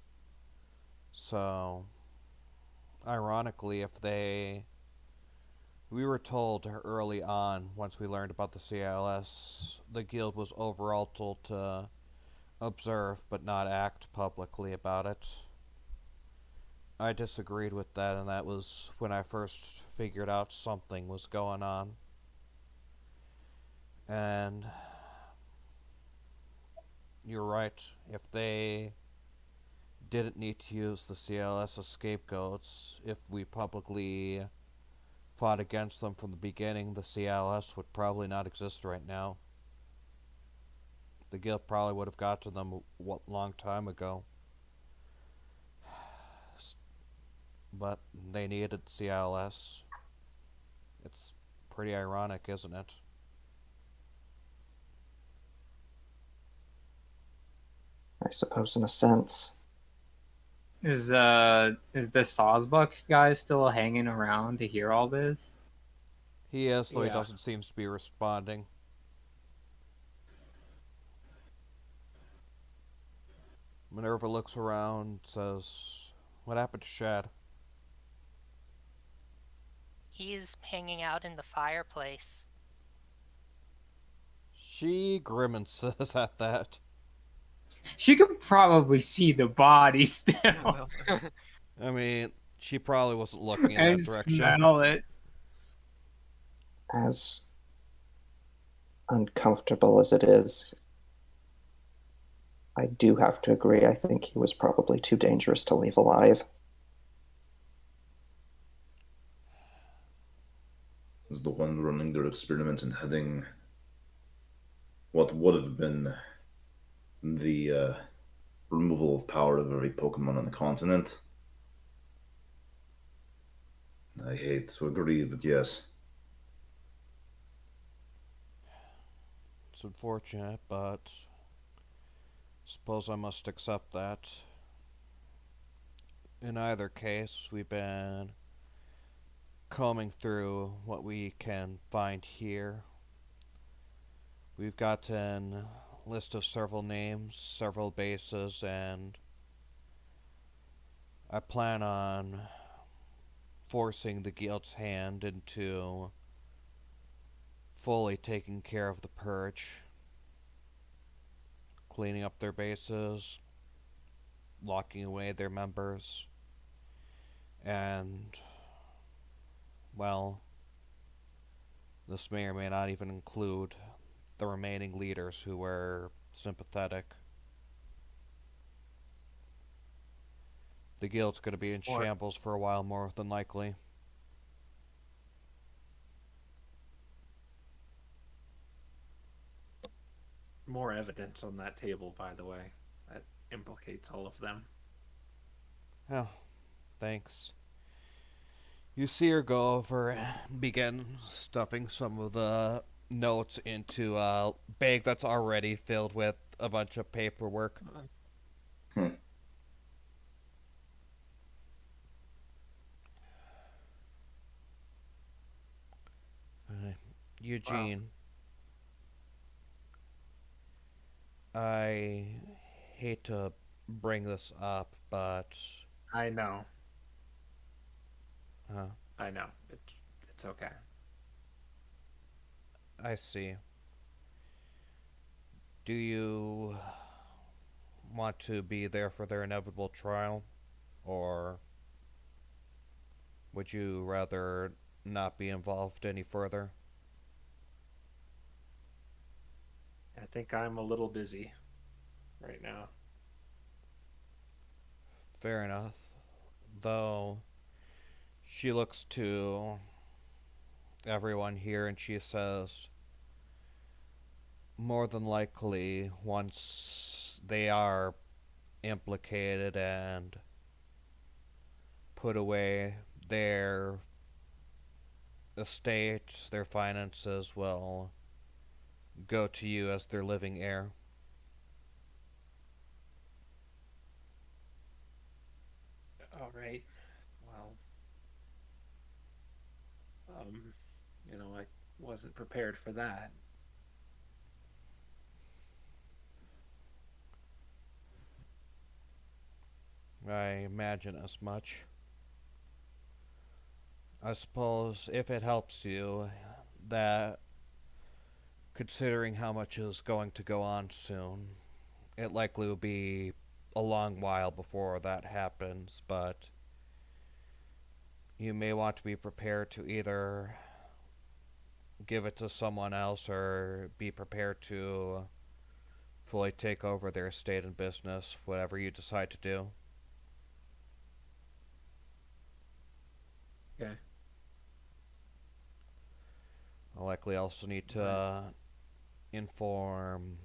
So, ironically, we were told early on, once we learned about the CLS, the guild was overall told to observe but not act publicly about it. I disagreed with that, and that was when I first figured out something was going on. And you're right. If they didn't need to use the CLS as scapegoats, if we publicly fought against them from the beginning, the CLS would probably not exist right now. The guild probably would have got to them a long time ago. But they needed CLS. It's pretty ironic, isn't it? I suppose in a sense. Is the Sawsbuck guy still hanging around to hear all this? He is, though he Yeah. doesn't seem to be responding. Minerva looks around, says, "What happened to Shad?" He's hanging out in the fireplace. She grimaces at that. She could probably see the body still I mean, she probably wasn't looking in and that direction. smell it. As uncomfortable as it is, I do have to agree. I think he was probably too dangerous to leave alive. Is the one running their experiments and heading what would have been the removal of power of every Pokemon on the continent. I hate to agree, but yes. It's unfortunate, but suppose I must accept that. In either case, we've been combing through what we can find here. We've got a list of several names, several bases, and I plan on forcing the guild's hand into fully taking care of the purge, cleaning up their bases, locking away their members, and, well, this may or may not even include the remaining leaders who were sympathetic. The guild's going to be in shambles for a while, more than likely. More evidence on that table, by the way. That implicates all of them. Oh, thanks. You see her go over and begin stuffing some of the notes into a bag that's already filled with a bunch of paperwork. Eugene, I hate to bring this up, but I know. Huh. I know. It's okay. I see. Do you want to be there for their inevitable trial, or would you rather not be involved any further? I think I'm a little busy right now. Fair enough. Though, she looks to everyone here and she says, more than likely, once they are implicated and put away, their estate, their finances will go to you as their living heir. All right. Well, I wasn't prepared for that. I imagine as much. I suppose if it helps you, that considering how much is going to go on soon, it likely will be a long while before that happens, but you may want to be prepared to either give it to someone else or be prepared to fully take over their estate and business, whatever you decide to do. Okay. I'll likely also need to inform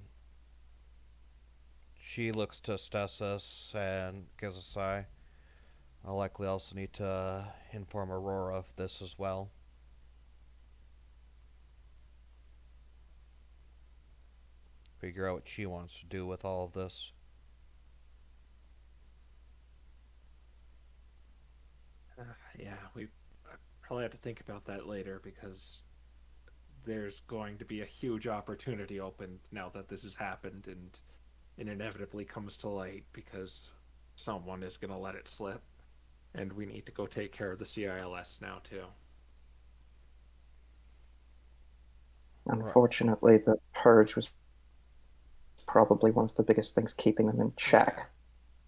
She looks to Stasis and gives a sigh. I'll likely also need to inform Aurora of this as well. Figure out what she wants to do with all of this. Yeah, we probably have to think about that later because there's going to be a huge opportunity opened now that this has happened, and it inevitably comes to light because someone is going to let it slip, and we need to go take care of the CILS now too. Unfortunately, the purge was probably one of the biggest things keeping them in check. Yeah,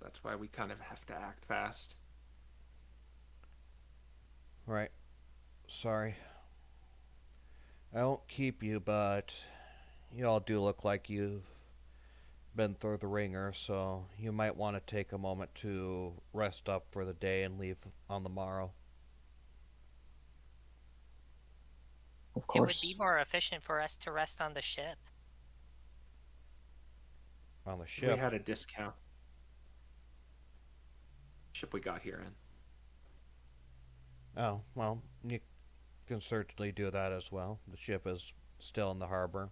that's why we kind of have to act fast. Right. Sorry. I won't keep you, but you all do look like you've been through the ringer, so you might want to take a moment to rest up for the day and leave on the morrow. Of It would course. be more efficient for us to rest on the ship. On the We ship. had a discount. Ship we got here in. Oh, well, you can certainly do that as well. The ship is still in the harbor.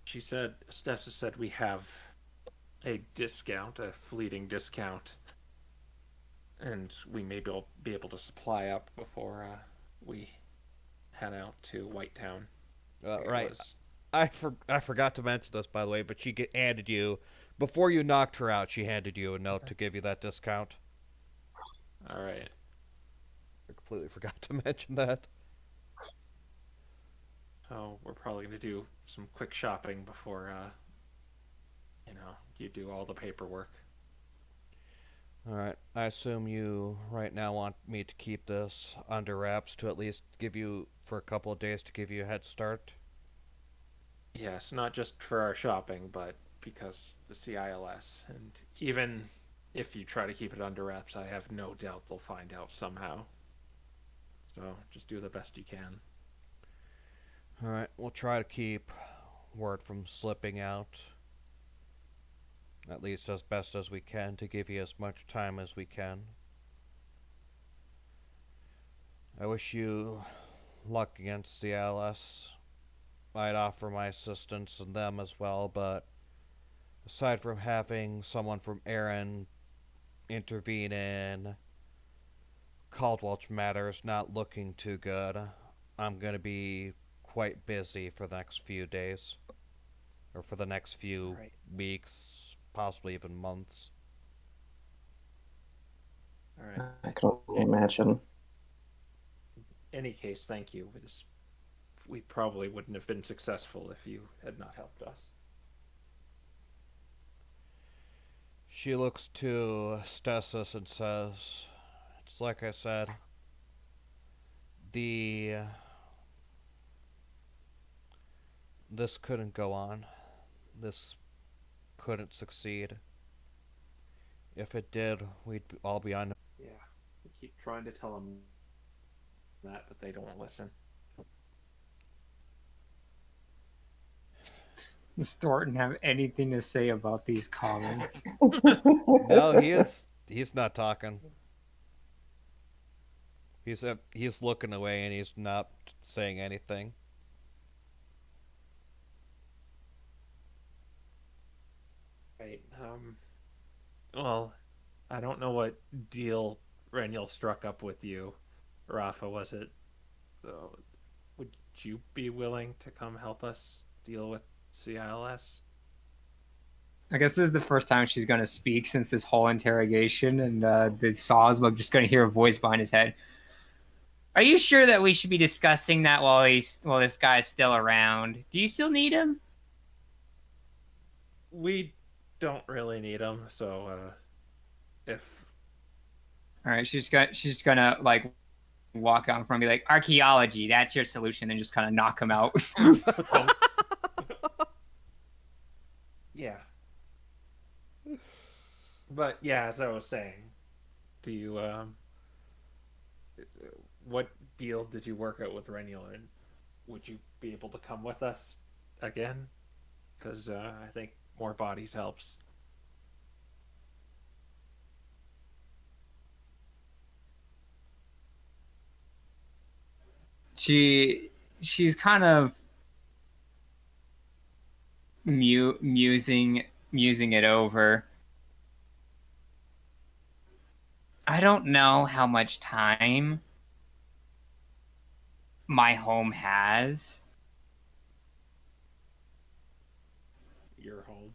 She said, Stessa said we have a discount, a fleeting discount, and we may be able to supply up before we head out to Whitetown. Right. I forgot to mention this, by the way, but she handed you, before you knocked her out, she handed you a note to give you that discount. All right. I completely forgot to mention that. So we're probably going to do some quick shopping before, you do all the paperwork. Alright, I assume you right now want me to keep this under wraps to at least give you, for a couple of days, to give you a head start? Yes, not just for our shopping, but because the CILS. And even if you try to keep it under wraps, I have no doubt they'll find out somehow. So just do the best you can. Alright, we'll try to keep word from slipping out. At least as best as we can, to give you as much time as we can. I wish you luck against the LS. I'd offer my assistance and them as well, but aside from having someone from Aaron intervene in Caldwell's matters not looking too good, I'm going to be quite busy for the next few days. Or for the next few weeks, possibly even months. All right. I can only imagine. In any case, thank you. We probably wouldn't have been successful if you had not helped us. She looks to Stasis and says, it's like I said, this couldn't go on. This couldn't succeed. If it did, we'd all be on. Yeah, we keep trying to tell them that, but they don't listen. Does Thornton have anything to say about these comments? No, he's not talking. He's looking away and he's not saying anything. Right. Well, I don't know what deal Reniel struck up with you, Rafa, was it? So, would you be willing to come help us deal with CILS? I guess this is the first time she's going to speak since this whole interrogation, and the Sawsbug just going to hear a voice behind his head. Are you sure that we should be discussing that while this guy's still around? Do you still need him? We don't really need him, so if All right, she's gonna like walk out in front and be like, archaeology, that's your solution, and just kind of knock him out. yeah. But yeah, as I was saying, do you what deal did you work out with Reniel, and would you be able to come with us again? because I think more bodies helps. She's kind of musing it over. I don't know how much time my home has. Your home.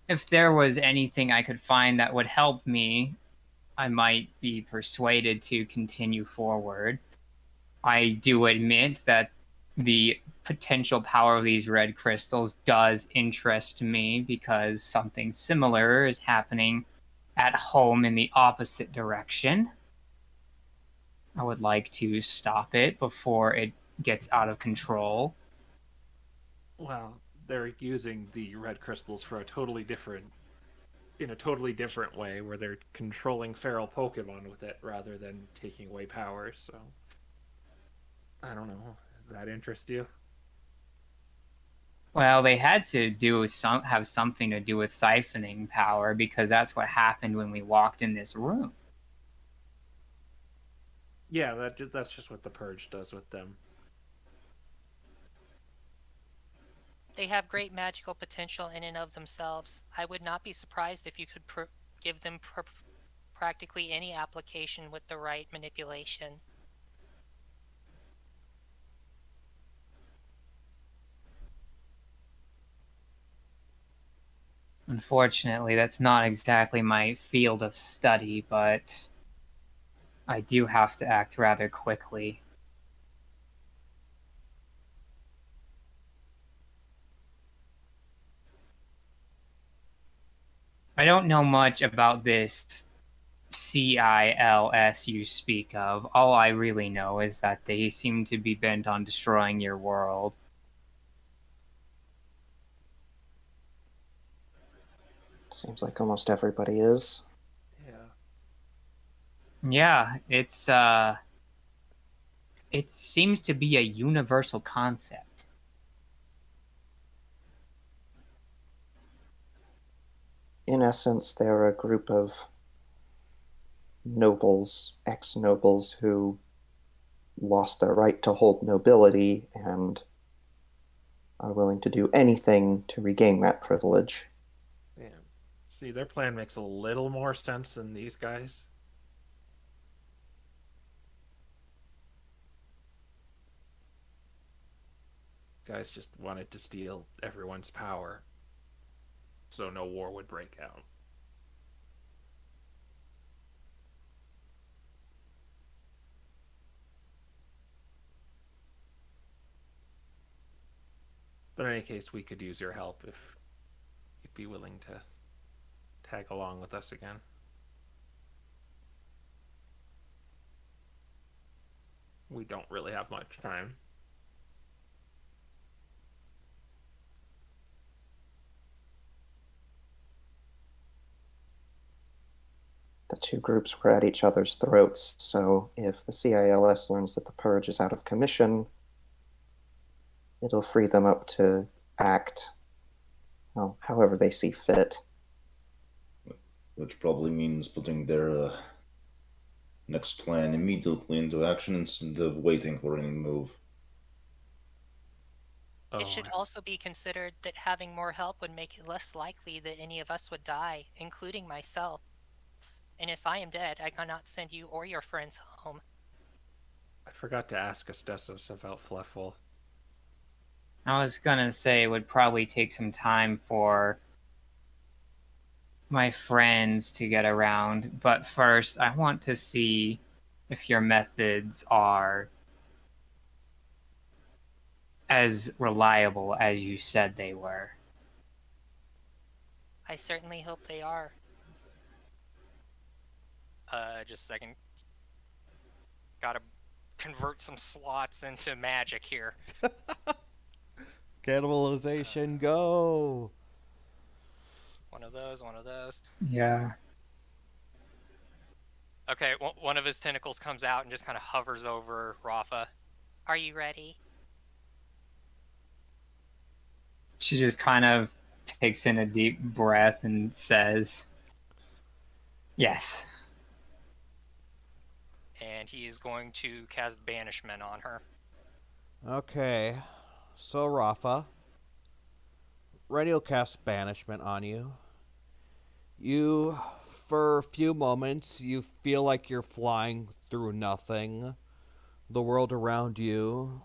If there was anything I could find that would help me, I might be persuaded to continue forward. I do admit that the potential power of these red crystals does interest me because something similar is happening at home in the opposite direction. I would like to stop it before it gets out of control. Well, they're using the red crystals for a totally different way, where they're controlling feral Pokemon with it rather than taking away power. So, I don't know. Does that interest you? Well, they had to have something to do with siphoning power because that's what happened when we walked in this room. Yeah, that's just what the purge does with them. They have great magical potential in and of themselves. I would not be surprised if you could give them practically any application with the right manipulation. Unfortunately, that's not exactly my field of study, but I do have to act rather quickly. I don't know much about this CILS you speak of. All I really know is that they seem to be bent on destroying your world. Seems like almost everybody is. Yeah, it seems to be a universal concept. In essence, they're a group of nobles, ex-nobles, who lost their right to hold nobility and are willing to do anything to regain that privilege. Yeah. See, their plan makes a little more sense than these guys. Guys just wanted to steal everyone's power so no war would break out. But in any case, we could use your help if you'd be willing to tag along with us again. We don't really have much time. The two groups were at each other's throats, so if the CILS learns that the Purge is out of commission, it'll free them up to act, well, however they see fit. Which probably means putting their next plan immediately into action instead of waiting for any move. It should also be considered that having more help would make it less likely that any of us would die, including myself. And if I am dead, I cannot send you or your friends home. I forgot to ask Estesos about Fluffle. I was gonna say it would probably take some time for my friends to get around, but first I want to see if your methods are as reliable as you said they were. I certainly hope they are. Just a second. Gotta convert some slots into magic here. Cannibalization, go! One of those, one of those. Yeah. Okay, one of his tentacles comes out and just kind of hovers over Rafa. Are you ready? She just kind of takes in a deep breath and says, yes. And he is going to cast Banishment on her. Okay. So, Rafa, Rennie will cast Banishment on you. For a few moments, you feel like you're flying through nothing. The world around you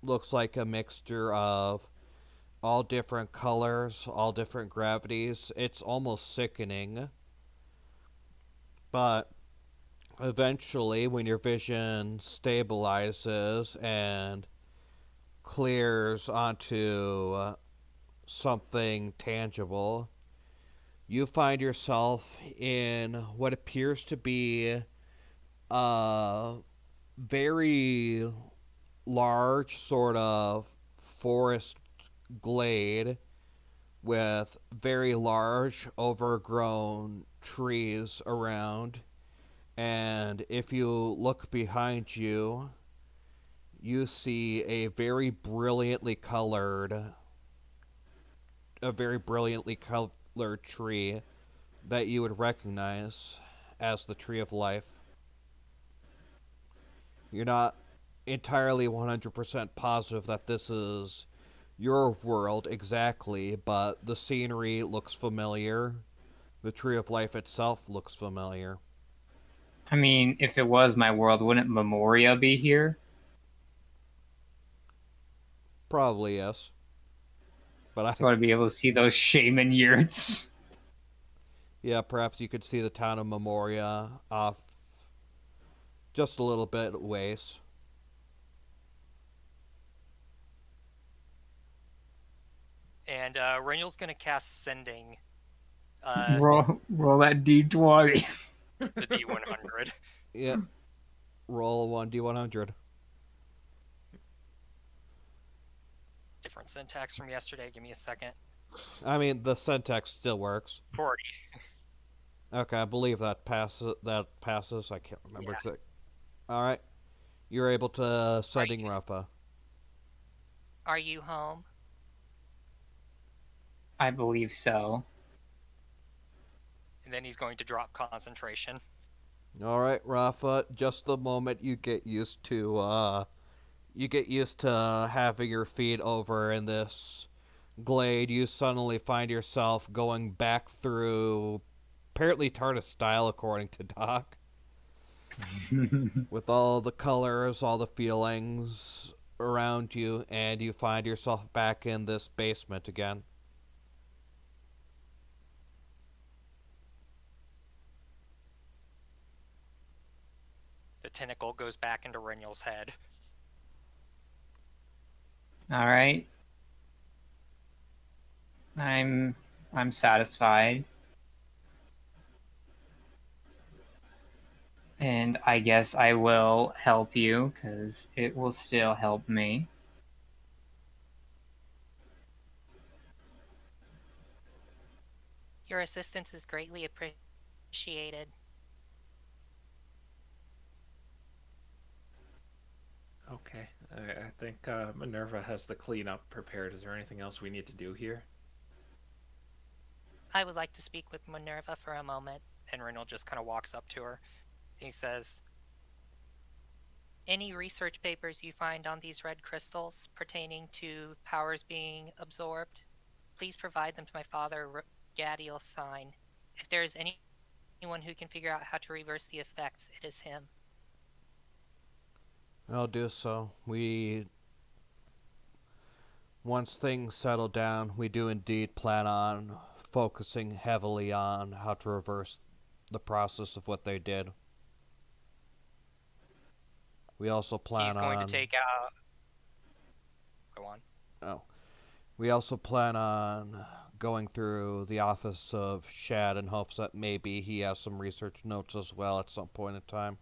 looks like a mixture of all different colors, all different gravities. It's almost sickening. But eventually, when your vision stabilizes and clears onto something tangible, you find yourself in what appears to be a very large sort of forest glade with very large overgrown trees around. And if you look behind you, you see a very brilliantly colored tree that you would recognize as the Tree of Life. You're not entirely 100% positive that this is your world exactly, but the scenery looks familiar. The Tree of Life itself looks familiar. I mean, if it was my world, wouldn't Memoria be here? Probably yes. But So I'd be able to see those shaman yurts. yeah, perhaps you could see the town of Memoria off just a little bit ways. And Renyl's going to cast Sending. Roll that d20. The D100. Yeah. Roll 1d100. Different syntax from yesterday. Give me a second. I mean, the syntax still works. 40. Okay, I believe that passes. I can't remember exactly. All right. You're able to sending Rafa. Are you home? I believe so. And then he's going to drop concentration. All right, Rafa. Just the moment you get used to having your feet over in this glade, you suddenly find yourself going back through apparently TARDIS style, according to Doc, with all the colors, all the feelings around you, and you find yourself back in this basement again. The tentacle goes back into Renyl's head. All right. I'm satisfied. And I guess I will help you, because it will still help me. Your assistance is greatly appreciated. Okay, I think Minerva has the cleanup prepared. Is there anything else we need to do here? I would like to speak with Minerva for a moment. And Renyl just kind of walks up to her. He says, Any research papers you find on these red crystals pertaining to powers being absorbed, please provide them to my father, Gadiel Sign. If there is anyone who can figure out how to reverse the effects, it is him. I'll do so. Once things settle down, we do indeed plan on focusing heavily on how to reverse the process of what they did. We also plan he's going to take out... Go on. Oh. We also plan on going through the office of Shad in hopes that maybe he has some research notes as well at some point in time.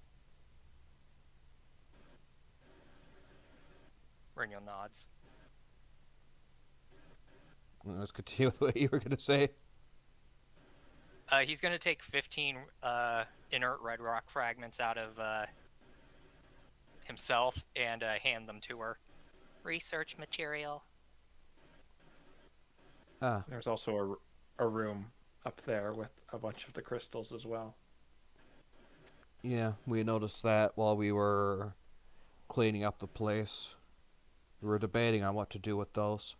Renyl nods. Let's continue with what you were going to say. He's going to take 15 inert red rock fragments out of himself and hand them to her. Research material. There's also a room up there with a bunch of the crystals as well. Yeah, we noticed that while we were cleaning up the place. We were debating on what to do with those.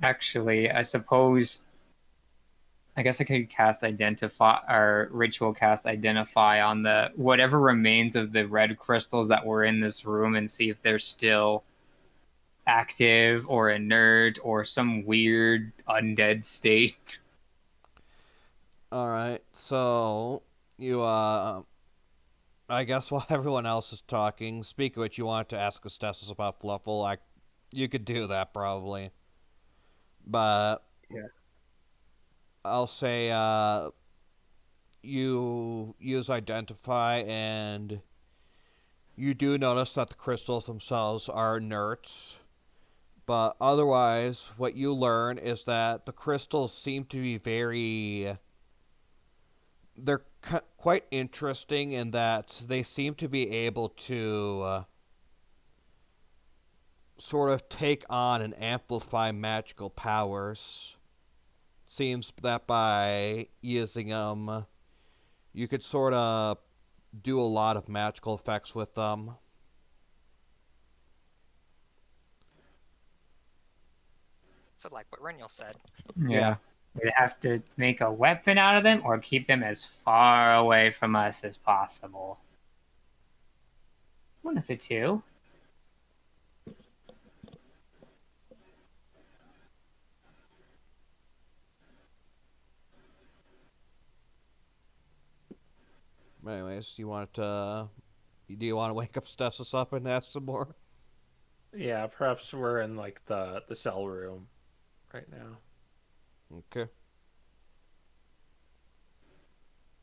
Actually, I guess I could cast Identify, or Ritual cast Identify on the whatever remains of the red crystals that were in this room and see if they're still active or inert or some weird undead state. Alright, so you, I guess while everyone else is talking, speak of which, you wanted to ask Estes about Fluffle. You could do that probably. But Yeah. I'll say you use Identify, and you do notice that the crystals themselves are inert. But otherwise, what you learn is that the crystals seem to be they're quite interesting in that they seem to be able to sort of take on and amplify magical powers. Seems that by using them, you could sort of do a lot of magical effects with them. So like what Reniel said. Yeah. We'd have to make a weapon out of them or keep them as far away from us as possible. One of the two. Anyways, do you want to wake up Stasis up and ask some more? Yeah, perhaps we're in like the cell room right now. Okay.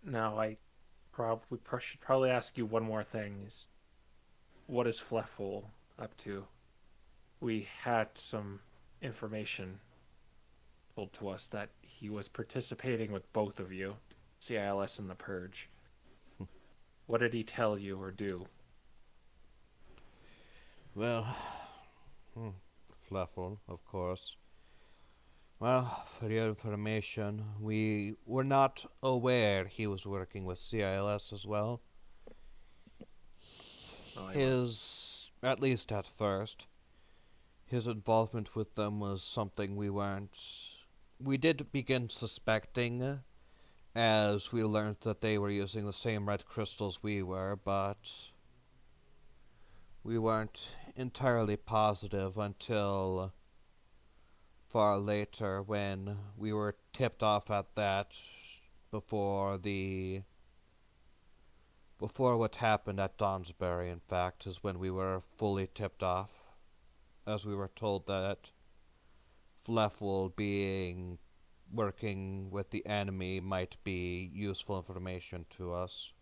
Now I should probably ask you one more thing: is what is Fleffel up to? We had some information told to us that he was participating with both of you, CILS and the Purge. What did he tell you or do? Well, Fluffle, of course. Well, for your information, we were not aware he was working with CILS as well. At least at first, his involvement with them was something we did begin suspecting as we learned that they were using the same red crystals we were, but we weren't entirely positive until far later when we were tipped off at that before what happened at Donsbury, in fact, is when we were fully tipped off, as we were told that Fleffel working with the enemy might be useful information to us,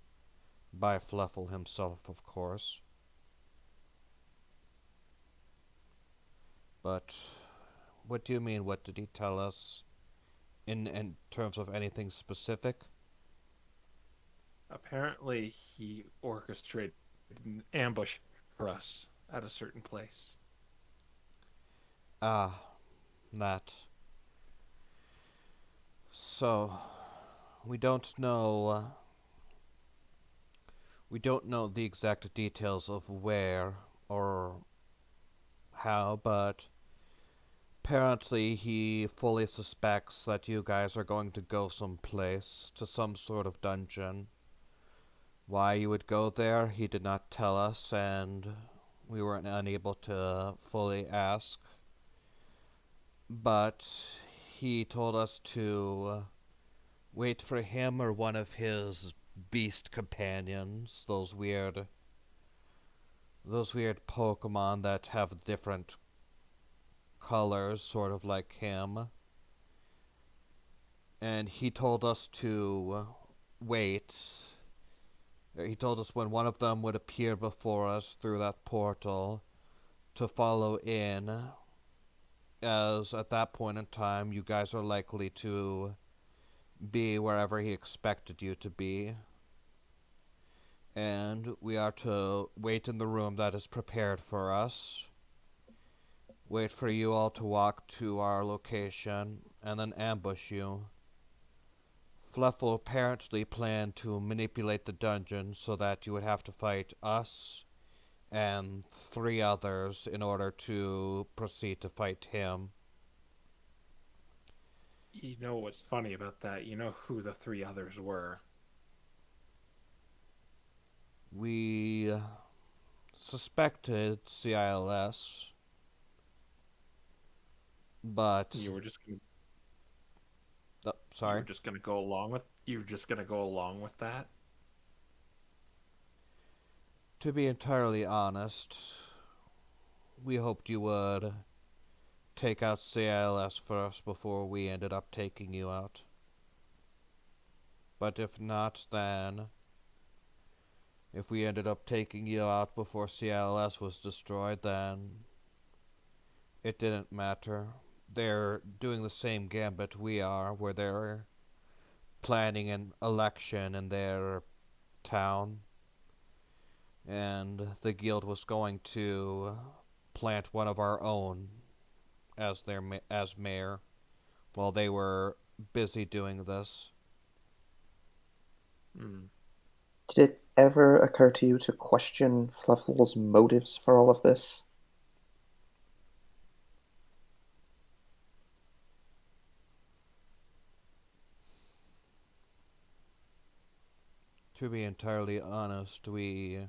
by Fleffel himself, of course. But what do you mean, what did he tell us? In terms of anything specific? Apparently, he orchestrated an ambush for us at a certain place. Ah, that. So, we don't know the exact details of where or how, but apparently he fully suspects that you guys are going to go someplace, to some sort of dungeon. Why you would go there, he did not tell us, and we were unable to fully ask. But he told us to wait for him or one of his beast companions, those weird Pokémon that have different colors, sort of like him. And he told us to wait. He told us when one of them would appear before us through that portal to follow in, as at that point in time you guys are likely to be wherever he expected you to be. And we are to wait in the room that is prepared for us. Wait for you all to walk to our location, and then ambush you. Fluffle apparently planned to manipulate the dungeon so that you would have to fight us and 3 others in order to proceed to fight him. You know what's funny about that? You know who the 3 others were. We suspected CILS, but You were just gonna, sorry. you were just gonna go along with that. To be entirely honest, we hoped you would take out CILS first before we ended up taking you out. But if not, then if we ended up taking you out before CILS was destroyed, then it didn't matter. They're doing the same gambit we are, where they're planning an election in their town, and the guild was going to plant one of our own as as mayor while they were busy doing this. Did it ever occur to you to question Fluffle's motives for all of this? To be entirely honest, we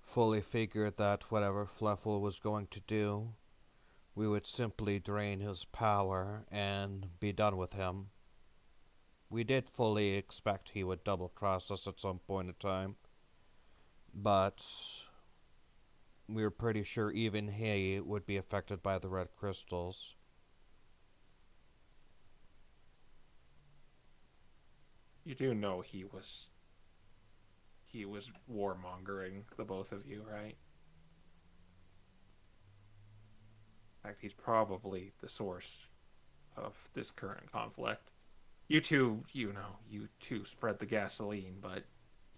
fully figured that whatever Fluffle was going to do, we would simply drain his power and be done with him. We did fully expect he would double-cross us at some point in time, but we were pretty sure even he would be affected by the red crystals. You do know he was warmongering the both of you, right? In fact, he's probably the source of this current conflict. You two spread the gasoline, but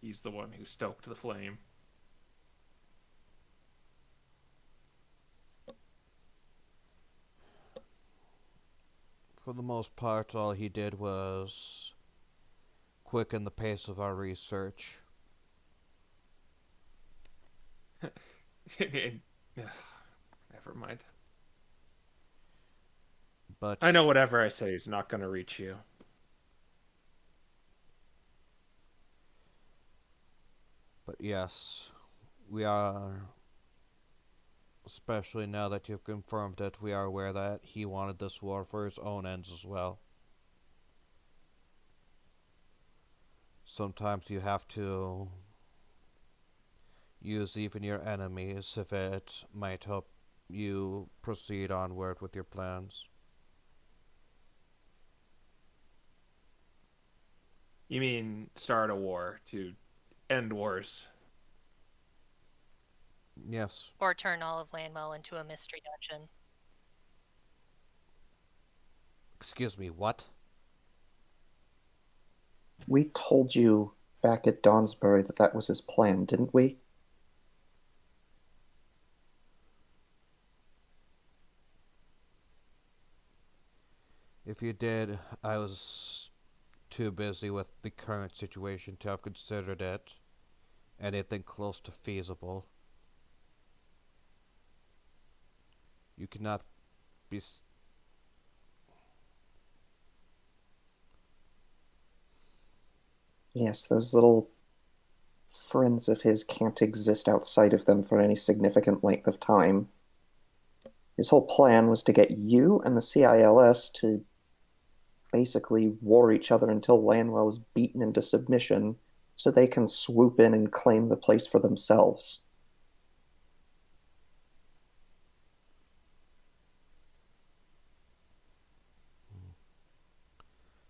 he's the one who stoked the flame. For the most part, all he did was quicken the pace of our research. Never mind. But I know whatever I say is not going to reach you. But yes, we are, especially now that you've confirmed it, we are aware that he wanted this war for his own ends as well. Sometimes you have to use even your enemies if it might help you proceed onward with your plans. You mean start a war to end wars? Yes. Or turn all of Lanwell into a mystery dungeon. Excuse me, what? We told you back at Dawnsbury that that was his plan, didn't we? If you did, I was too busy with the current situation to have considered it anything close to feasible. You cannot be... Yes, those little friends of his can't exist outside of them for any significant length of time. His whole plan was to get you and the CILS to basically war each other until Lanwell is beaten into submission so they can swoop in and claim the place for themselves.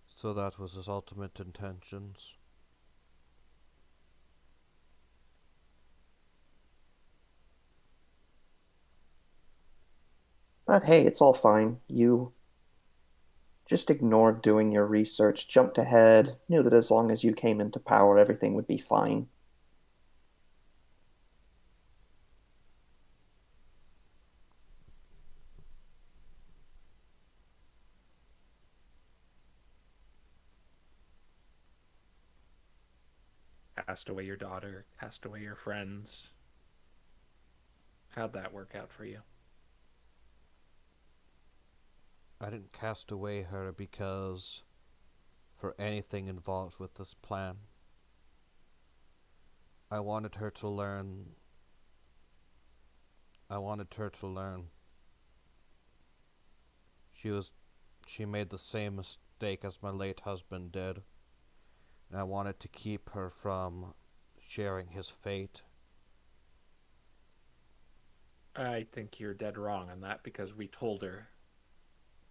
So that was his ultimate intentions. But hey, it's all fine. You just ignored doing your research, jumped ahead, knew that as long as you came into power, everything would be fine. cast away your daughter, cast away your friends. How'd that work out for you? I didn't cast away her because for anything involved with this plan. I wanted her to learn. She made the same mistake as my late husband did, and I wanted to keep her from sharing his fate. I think you're dead wrong on that because we told her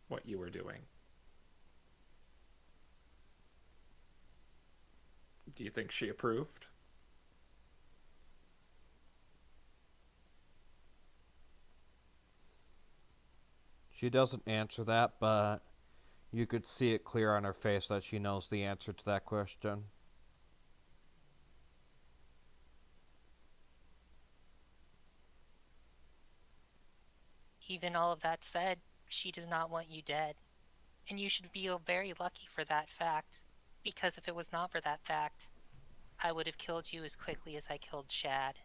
what you were doing. Do you think she approved? She doesn't answer that, but you could see it clear on her face that she knows the answer to that question. Even all of that said, she does not want you dead. And you should feel very lucky for that fact, because if it was not for that fact, I would have killed you as quickly as I killed Shad.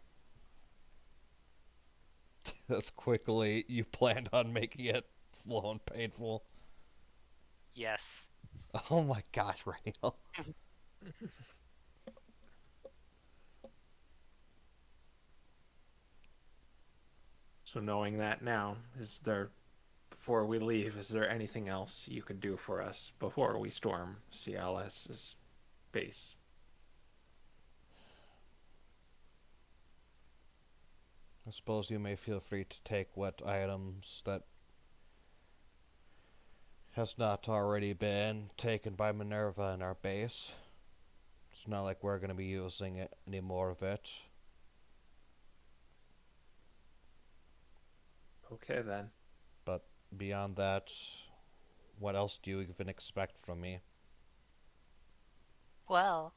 As quickly you planned on making it slow and painful. Yes. Oh my gosh, Rachel. So knowing that now, before we leave, is there anything else you could do for us before we storm CLS's base? I suppose you may feel free to take what items that has not already been taken by Minerva in our base. It's not like we're going to be using any more of it. Okay, then. But beyond that, what else do you even expect from me? Well,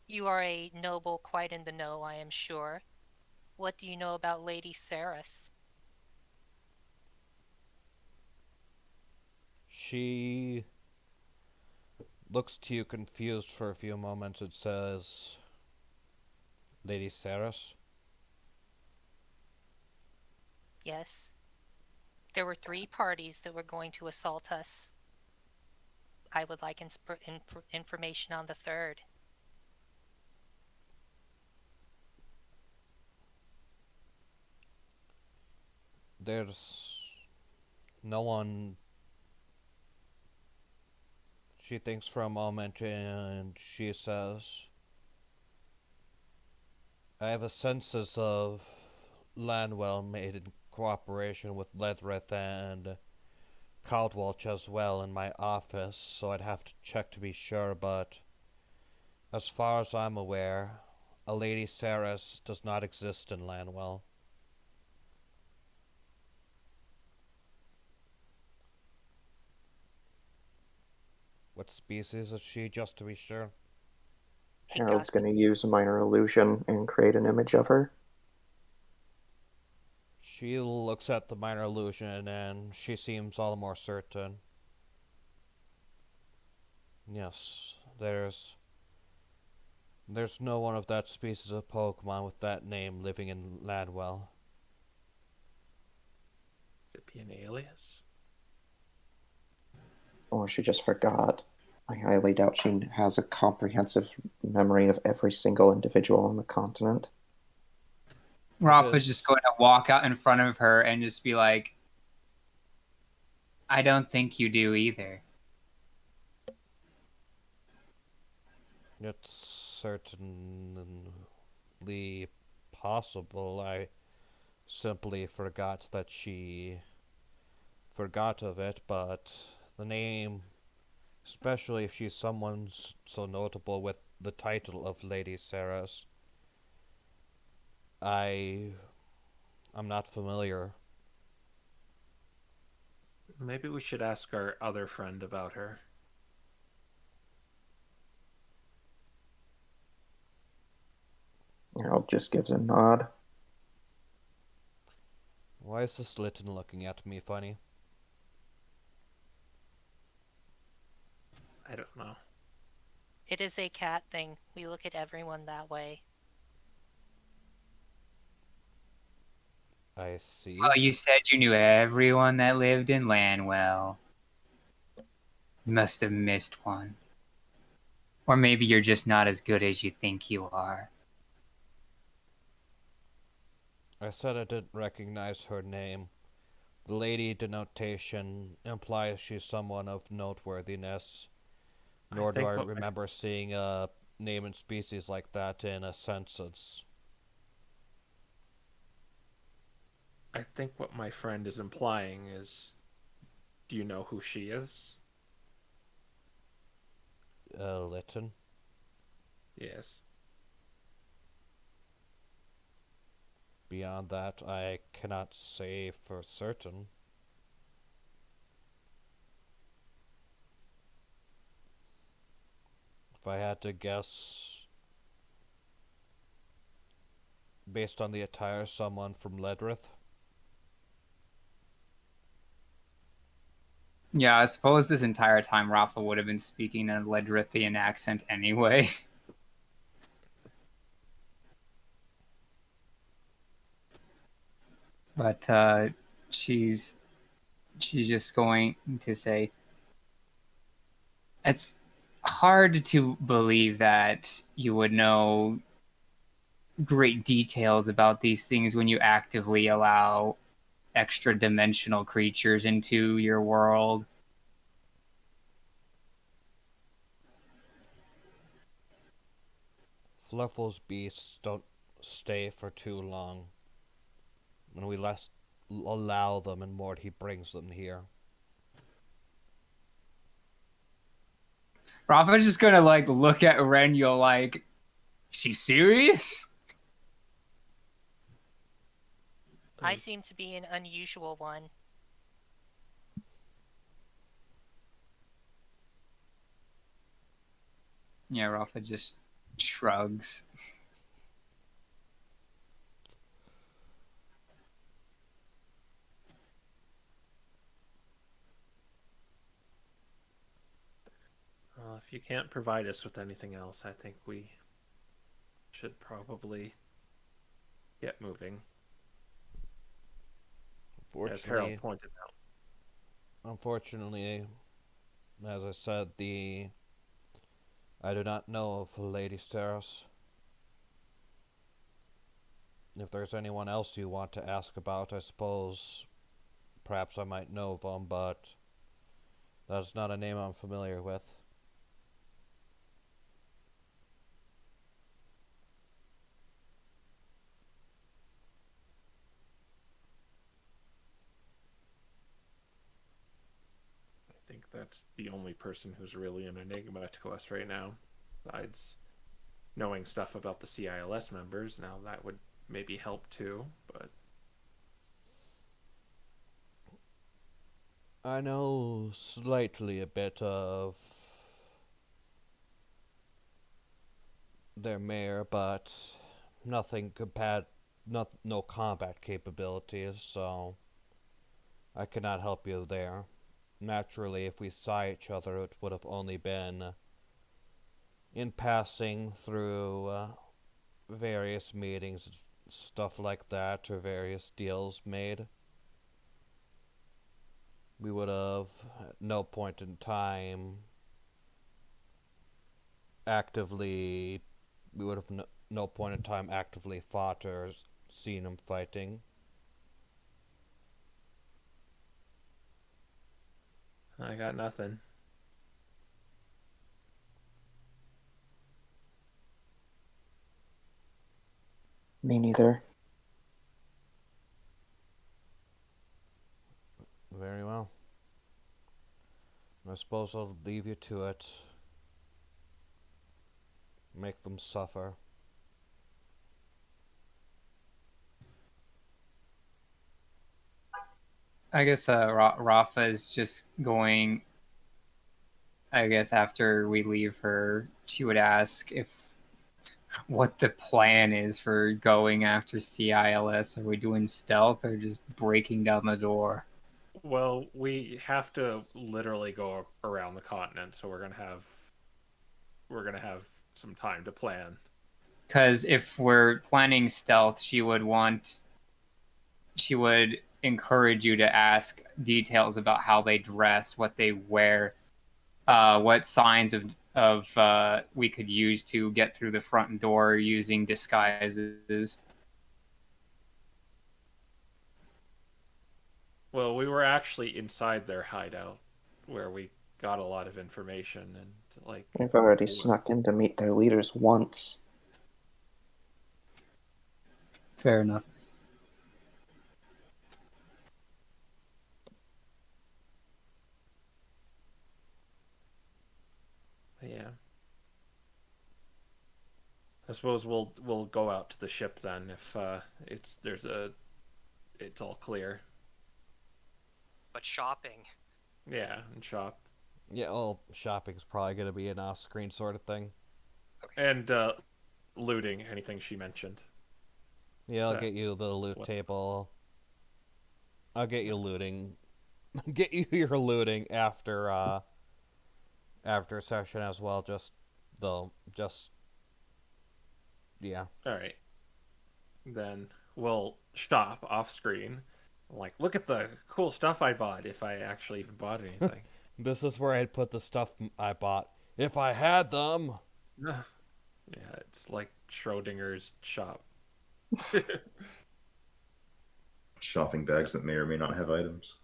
you are a noble quite in the know, I am sure. What do you know about Lady Saris? She looks to you confused for a few moments. It says, Lady Saris? Yes. There were 3 parties that were going to assault us. I would like information on the 3rd. There's no one. She thinks for a moment and she says, I have a census of Lanwell made in cooperation with Lethrith and Caldwelch as well in my office, so I'd have to check to be sure, but as far as I'm aware, a Lady Saris does not exist in Lanwell. What species is she, just to be sure? Harold's going to use a minor illusion and create an image of her. She looks at the minor illusion and she seems all the more certain. Yes, there's no one of that species of Pokemon with that name living in Lanwell. Could it be an alias? Or she just forgot. I highly doubt she has a comprehensive memory of every single individual on the continent. Rolf is just going to walk out in front of her and just be like, I don't think you do either. It's certainly possible. I simply forgot that she forgot of it, but the name, especially if she's someone so notable with the title of Lady Saris, I'm not familiar. Maybe we should ask our other friend about her. Harold just gives a nod. Why is this Litten looking at me funny? I don't know. It is a cat thing. We look at everyone that way. I see. Well, you said you knew everyone that lived in Lanwell. You must have missed one. Or maybe you're just not as good as you think you are. I said I didn't recognize her name. The lady denotation implies she's someone of noteworthiness, nor do I remember seeing a name and species like that in a census. I think what my friend is implying is, do you know who she is? Lytton? Yes. Beyond that, I cannot say for certain. If I had to guess, based on the attire, someone from Ledrith. Yeah, I suppose this entire time Rafa would have been speaking a Ledrithian accent anyway. But she's just going to say, it's hard to believe that you would know great details about these things when you actively allow extra dimensional creatures into your world. Fluffle's beasts don't stay for too long. When we less allow them and more, he brings them here. Rafa's just gonna like look at Renyel like, she's serious? I seem to be an unusual one. Yeah, Rafa just shrugs. Well, if you can't provide us with anything else, I think we should probably get moving. As Harold pointed out. Unfortunately, as I said, I do not know of Lady Steros. If there's anyone else you want to ask about, I suppose perhaps I might know of them, but that's not a name I'm familiar with. I think that's the only person who's really an enigma to us right now. Besides knowing stuff about the CILS members, now that would maybe help too, but... I know slightly a bit of their mayor, but nothing no combat capabilities, so I cannot help you there. Naturally, if we saw each other, it would have only been in passing through various meetings, stuff like that, or various deals made. We would have, at no point in time, actively fought or seen him fighting. I got nothing. Me neither. Very well. I suppose I'll leave you to it. Make them suffer. I guess Rafa is just going. I guess after we leave her, she would ask what the plan is for going after CILS. Are we doing stealth or just breaking down the door? Well, we have to literally go around the continent, so we're going to have we're gonna have some time to plan. Because if we're planning stealth, she would encourage you to ask details about how they dress, what they wear, what signs of we could use to get through the front door using disguises. Well, we were actually inside their hideout, where we got a lot of information, and like We've already snuck in to meet their leaders once. Fair enough. yeah. I suppose we'll go out to the ship then if it's all clear. But shopping. Yeah, and shop. Yeah, well, shopping's probably going to be an off-screen sort of thing. And looting, anything she mentioned. Yeah, I'll get you the loot table. I'll get you looting. Get you your looting after session as well. Yeah. All right. Then we'll shop off screen. Like, look at the cool stuff I bought if I actually even bought anything. This is where I'd put the stuff I bought if I had them. Yeah, it's like Schrodinger's shop. Shopping bags that may or may not have items.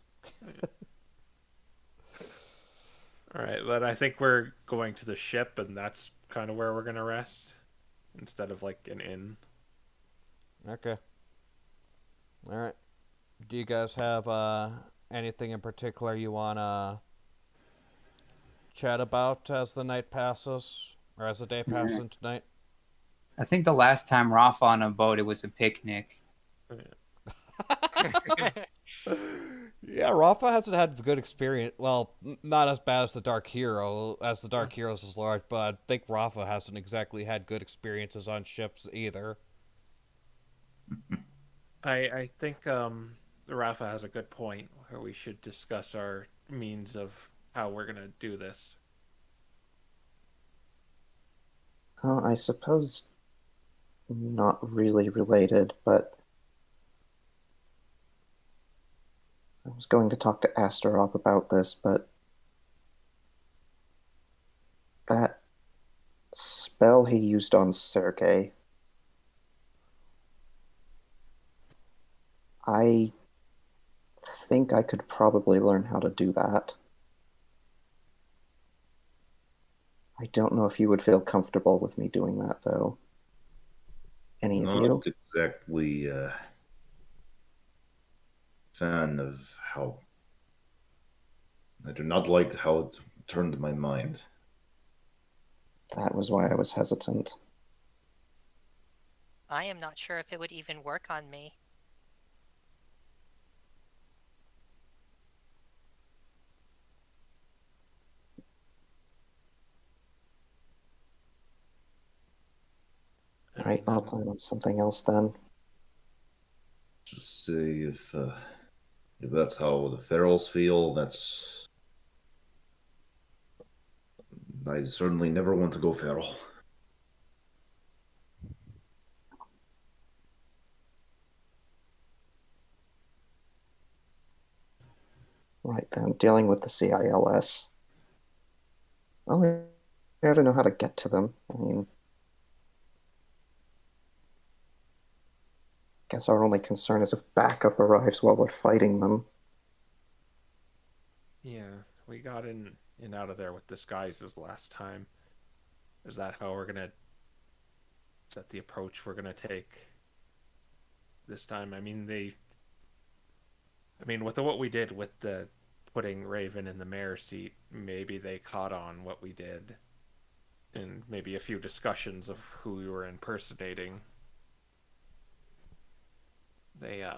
All right, but I think we're going to the ship, and that's kind of where we're gonna rest instead of like an inn. Okay. All right. Do you guys have anything in particular you want to chat about as the night passes? Or as the day passes into night? I think the last time Rafa on a boat, it was a picnic. Yeah, Rafa hasn't had good experience. Well, not as bad as the Dark Hero, as the Dark Heroes is large, but I think Rafa hasn't exactly had good experiences on ships either. I think Rafa has a good point where we should discuss our means of how we're gonna do this. I suppose not really related, but I was going to talk to Asterop about this, but that spell he used on Sergei, I think I could probably learn how to do that. I don't know if you would feel comfortable with me doing that, though. Any of you? Not exactly fan of how. I do not like how it turned my mind. That was why I was hesitant. I am not sure if it would even work on me. Right, I'll plan on something else then. Just say if that's how the ferals feel, that's. I certainly never want to go feral. Right then, dealing with the CILS. Well, we have to know how to get to them. I mean, guess our only concern is if backup arrives while we're fighting them. Yeah, we got in and out of there with disguises last time. Is that how we're gonna? Is that the approach we're gonna take this time? I mean, with what we did with the putting Raven in the mayor's seat, maybe they caught on what we did, and maybe a few discussions of who we were impersonating. They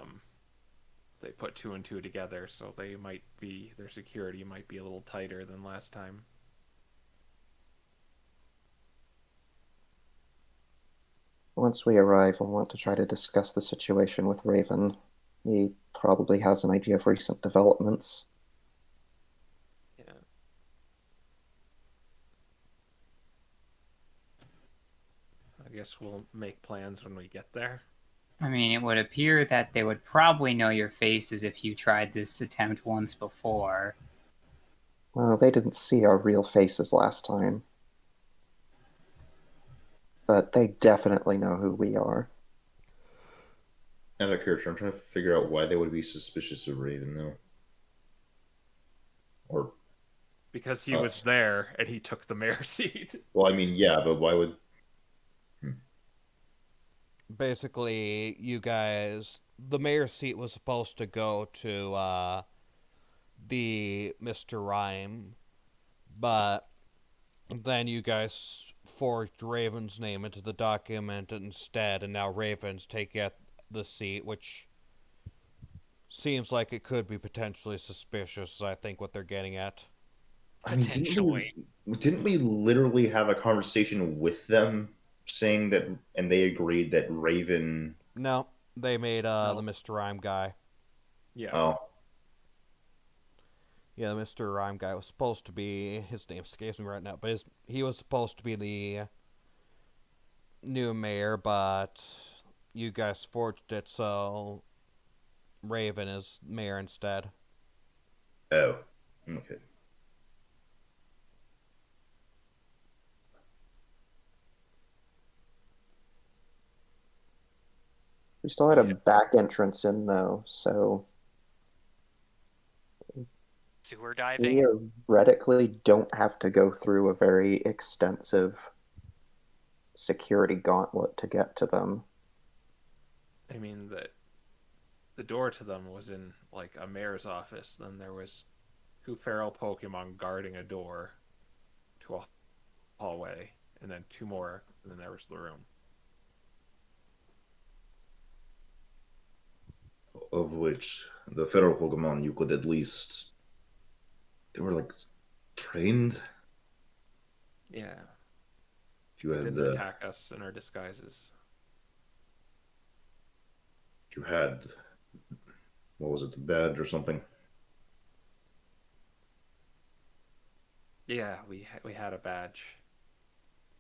put two and two together, so their security might be a little tighter than last time. Once we arrive, we'll want to try to discuss the situation with Raven. He probably has an idea of recent developments. Yeah. guess we'll make plans when we get there. I mean, it would appear that they would probably know your faces if you tried this attempt once before. Well, they didn't see our real faces last time. But they definitely know who we are. Out of character, I'm trying to figure out why they would be suspicious of Raven, though. Or, Because he was there and he took the mayor seat. well, I mean, yeah, but why would... Basically, you guys, the mayor's seat was supposed to go to the Mr. Rhyme, but then you guys forged Raven's name into the document instead, and now Raven's taking the seat, which seems like it could be potentially suspicious, I think what they're getting at. I mean, didn't we literally have a conversation with them saying that, and they agreed that Raven... No, they made the Mr. Rhyme guy. Yeah. Oh. Yeah, the Mr. Rhyme guy was supposed to be, his name escapes me right now, but he was supposed to be the new mayor, but you guys forged it, so Raven is mayor instead. Oh. Okay. We still had a back entrance in, though, so Sewer diving? theoretically don't have to go through a very extensive security gauntlet to get to them. I mean, the door to them was in, like, a mayor's office. Then there was 2 feral Pokemon guarding a door to a hallway, and then 2 more, and then there was the room. Of which, the feral Pokemon, you could at least... They were, like, trained? Yeah. If you They had didn't attack us in our disguises. You had... What was it, the badge or something? Yeah, we had a badge.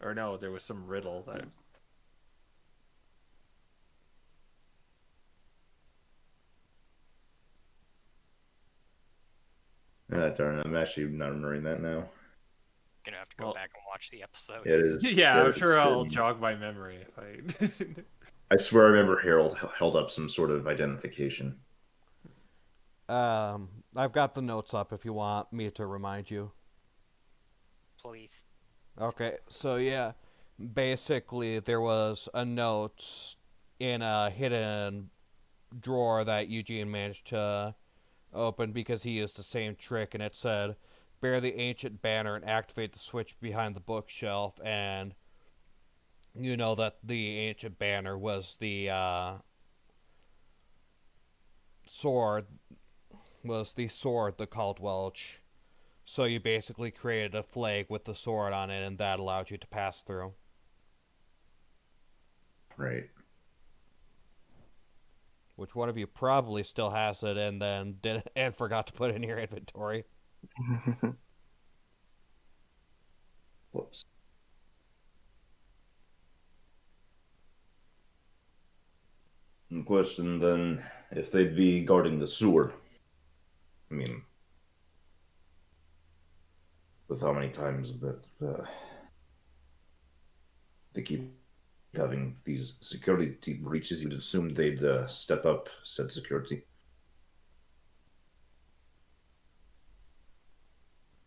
Or no, there was some riddle that... Darn, I'm actually not remembering that now. Gonna have to go back and watch the episode. It is. Yeah, I'm sure I'll jog my memory if I... I swear I remember Harold held up some sort of identification. I've got the notes up if you want me to remind you. Please. Okay, so yeah, basically there was a note in a hidden drawer that Eugene managed to open because he used the same trick, and it said, bear the ancient banner and activate the switch behind the bookshelf, and you know that the ancient banner was the sword, the Caldwelch. So you basically created a flag with the sword on it, and that allowed you to pass through. Right. Which one of you probably still has it and then and forgot to put it in your inventory? Whoops. Question then, if they'd be guarding the sewer, I mean, with how many times that they keep having these security breaches, you'd assume they'd step up said security.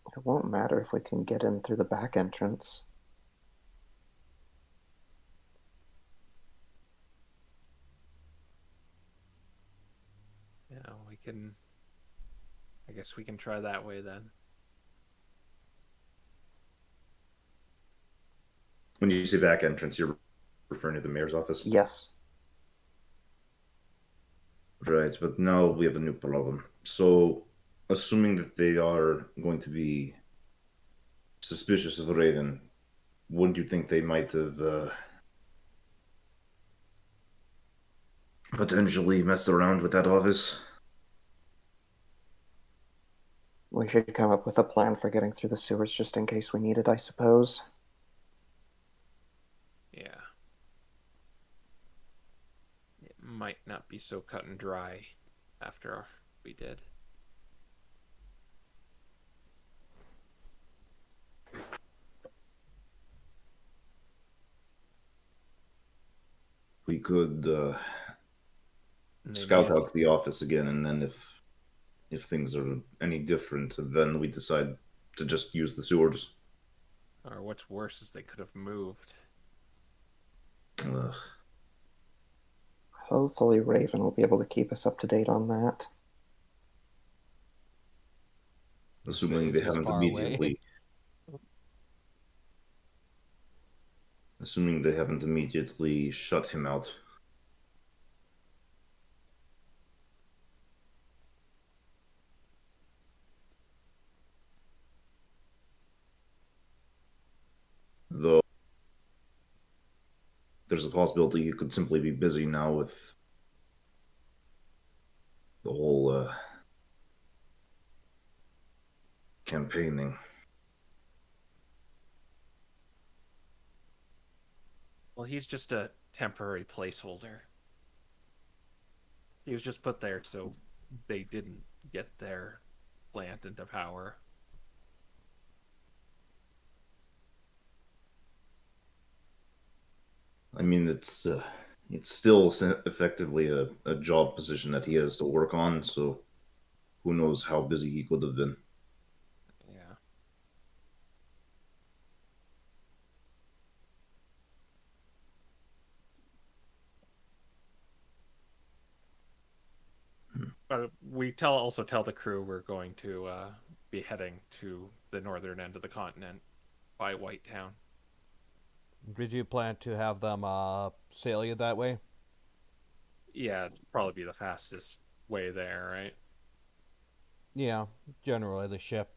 It won't matter if we can get in through the back entrance. Yeah, we can... I guess we can try that way then. When you say back entrance, you're referring to the mayor's office? Yes. Right, but now we have a new problem. So, assuming that they are going to be suspicious of Raven, wouldn't you think they might have potentially messed around with that office? We should come up with a plan for getting through the sewers just in case we need it, I suppose. Yeah. might not be so cut and dry after we did. We could Maybe scout it's- out the office again, and then if things are any different, then we decide to just use the sewers. Or what's worse is they could have moved. Ugh. Hopefully Raven will be able to keep us up to date on that. Assuming City's they as haven't far away. immediately. Assuming they haven't immediately shut him out. Though there's a possibility he could simply be busy now with the whole campaigning. Well, he's just a temporary placeholder. He was just put there so they didn't get their plant into power. I mean, it's still effectively a job position that he has to work on, so who knows how busy he could have been. Yeah. But we also tell the crew we're going to be heading to the northern end of the continent by White Town. Did you plan to have them sail you that way? Yeah, it'd probably be the fastest way there, right? Yeah, generally the ship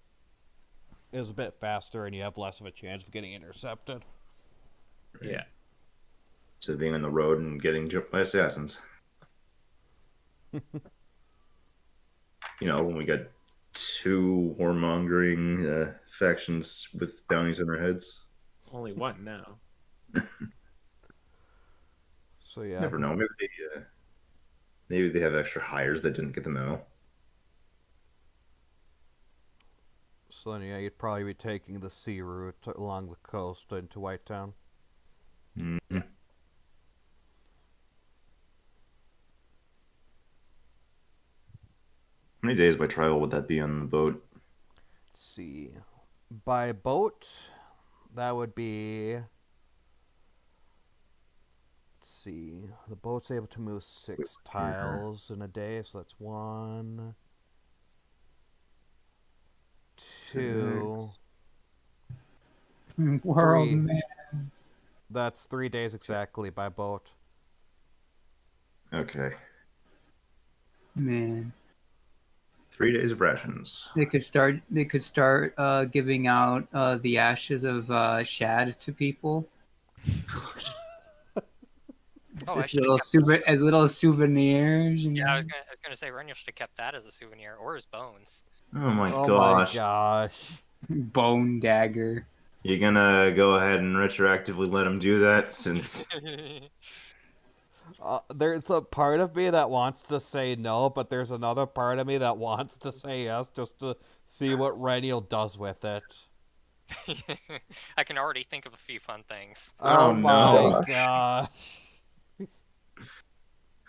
is a bit faster and you have less of a chance of getting intercepted. Yeah. So being on the road and getting jumped by assassins. You know, when we got two warmongering factions with bounties on their heads. Only one now. So yeah. Never know. Maybe they have extra hires that didn't get the memo. So then, yeah, you'd probably be taking the sea route along the coast into Whitetown. Mm-hmm. How many days by travel would that be on the boat? Let's see. By boat, that would be... Let's see. The boat's able to move 6 tiles in a day, so that's 1, 2, World 3. man. That's 3 days exactly by boat. Okay. Man. 3 days of rations. They could start giving out the ashes of shad to people. Oh, I As should've little souvenirs. You know? Yeah, I was gonna say Reniel should have kept that as a souvenir, or his bones. Oh my Oh gosh. my gosh. Bone dagger. You gonna go ahead and retroactively let him do that since... There's a part of me that wants to say no, but there's another part of me that wants to say yes, just to see what Reniel does with it. I can already think of a few fun things. Oh, Oh, my no. gosh.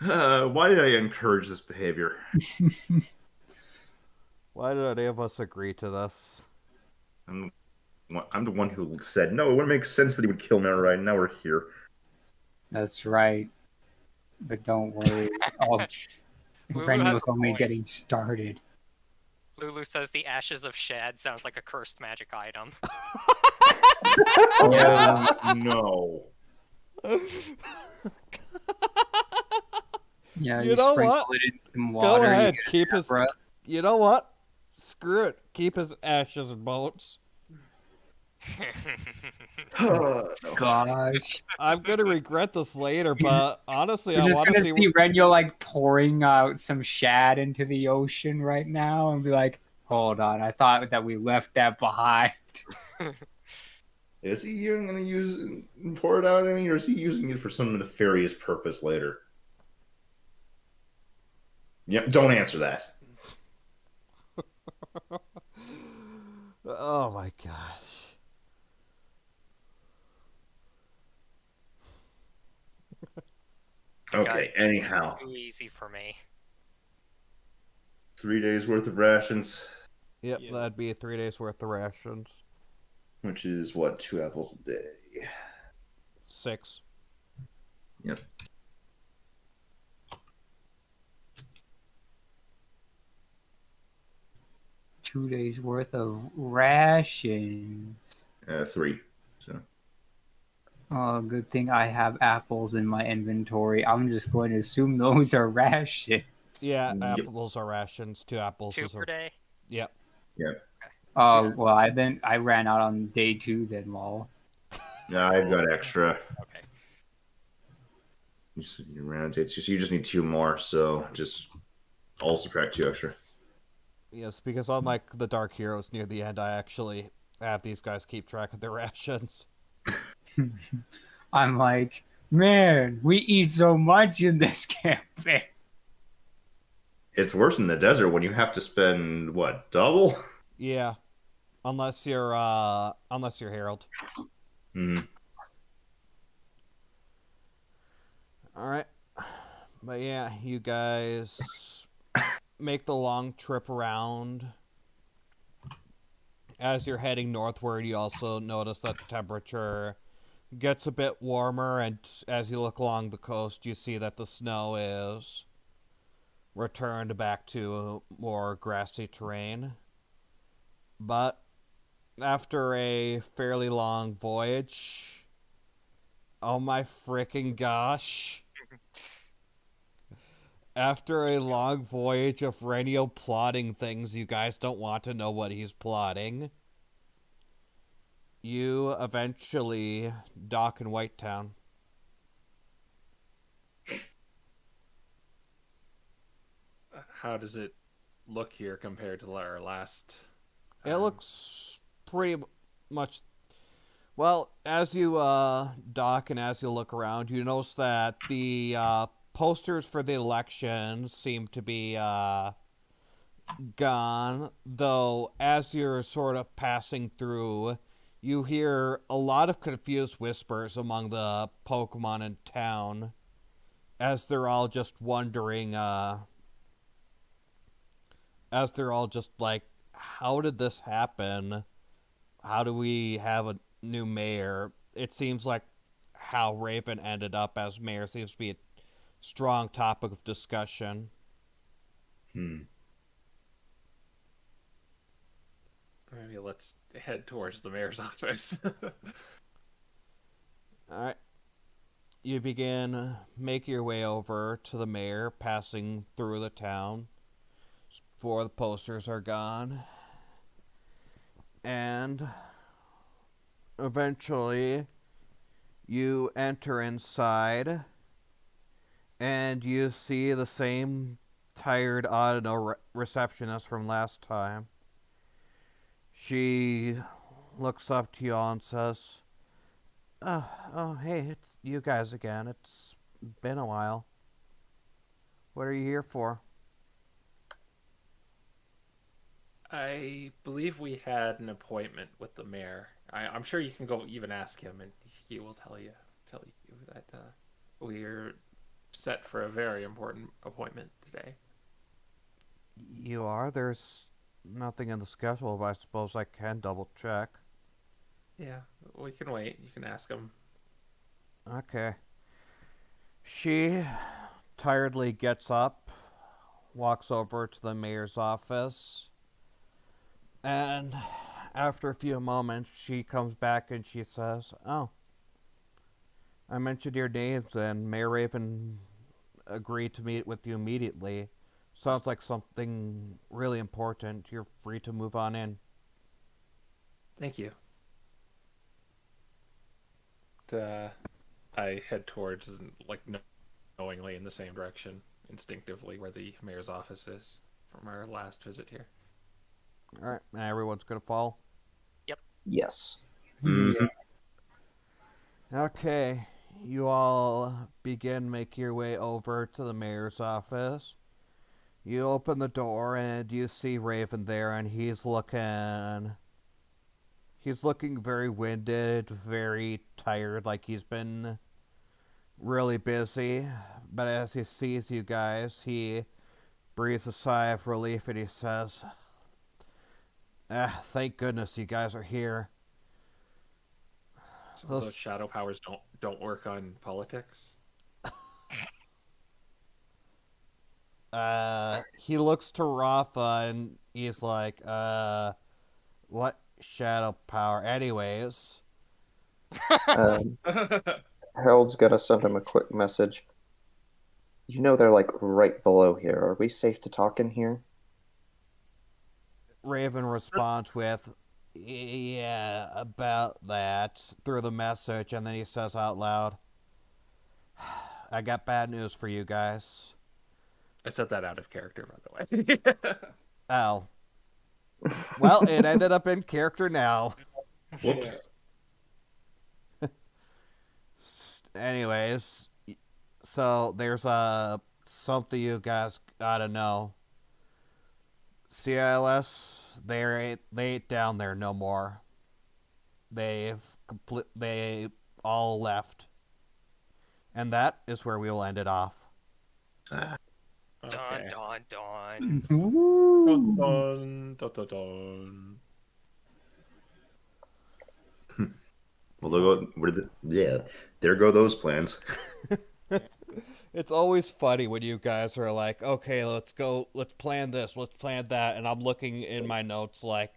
Why did I encourage this behavior? Why did any of us agree to this? I'm the one who said, no, it wouldn't make sense that he would kill me right now. We're here. That's right. But don't worry. Lulu Reniel's has a only point. getting started. Lulu says the ashes of shad sounds like a cursed magic item. Oh, no. Yeah, You know sprinkle what? it in some Go water. you ahead, get keep his... breath. You know what? Screw it. Keep his ashes and bones. Gosh. I'm gonna regret this later, but honestly, We're I just want to gonna see... see Reniel like pouring out some shad into the ocean right now and be like, hold on, I thought that we left that behind. Is he going to pour it out? I mean, or is he using it for some nefarious purpose later? Yep, don't answer that. Oh my gosh. Okay, anyhow. Too easy for me. 3 days worth of rations, Yep, Yeah. that'd be 3 days worth of rations. which is what, 2 apples a day. 6. Yep. Two days worth of rations. 3. So Oh, good thing I have apples in my inventory. I'm just going to assume those are rations. Yeah, Yep. apples are rations. 2 apples 2 is per a... day. Yep. Oh, well, I ran out on day 2 then, lol. yeah, I've got extra. Okay. You ran out of dates, so you just need 2 more. So just I'll subtract 2 extra. Yes, because unlike the Dark Heroes near the end, I actually have these guys keep track of their rations. I'm like, man, we eat so much in this campaign. It's worse in the desert when you have to spend what, double? Yeah. Unless you're Harold. Hmm. Alright. But yeah, you guys make the long trip around. As you're heading northward, you also notice that the temperature gets a bit warmer, and as you look along the coast, you see that the snow is returned back to more grassy terrain. But after a fairly long voyage, oh my freaking gosh. After a long voyage of Renio plotting things you guys don't want to know what he's plotting, you eventually dock in Whitetown. How does it look here compared to our last? It looks pretty much... Well, as you dock and as you look around, you notice that the posters for the election seem to be gone, though as you're sort of passing through, you hear a lot of confused whispers among the Pokemon in town as they're all just wondering, as they're all just like, how did this happen? How do we have a new mayor? It seems like how Raven ended up as mayor seems to be a strong topic of discussion. Hmm. Maybe let's head towards the mayor's office. Alright. You begin making your way over to the mayor, passing through the town before the posters are gone. And eventually you enter inside and you see the same tired auto receptionist from last time. She looks up to you all and says, oh, hey, it's you guys again. It's been a while. What are you here for? I believe we had an appointment with the mayor. I'm sure you can go even ask him, and he will tell you that we're set for a very important appointment today. You are? There's nothing in the schedule, but I suppose I can double check. Yeah, we can wait. You can ask him. Okay. She tiredly gets up, walks over to the mayor's office, and after a few moments, she comes back and she says, oh, I mentioned your names and Mayor Raven agreed to meet with you immediately. Sounds like something really important. You're free to move on in. Thank you. I head towards, like, knowingly in the same direction, instinctively, where the mayor's office is from our last visit here. Alright, and everyone's gonna follow? Yes. Mhm. Okay, you all begin making your way over to the mayor's office. You open the door and you see Raven there, and he's looking very winded, very tired, like he's been really busy. But as he sees you guys, he breathes a sigh of relief and he says, thank goodness you guys are here. So those shadow powers don't work on politics? He looks to Rafa and he's like, what shadow power? Anyways. Harold's gonna send him a quick message. You know they're like right below here. Are we safe to talk in here? Raven responds with, yeah, about that, through the message, and then he says out loud, I got bad news for you guys. I said that out of character, by the way. Oh. Well, it ended up in character now. Whoops. Anyways, so there's something you guys gotta know. CILS, they ain't down there no more. They all left. And that is where we will end it off. Dun, Okay. dun, dun. Dun, dun, dun, dun, dun. Well, there go those plans. It's always funny when you guys are like, okay, let's plan this, let's plan that, and I'm looking in my notes like,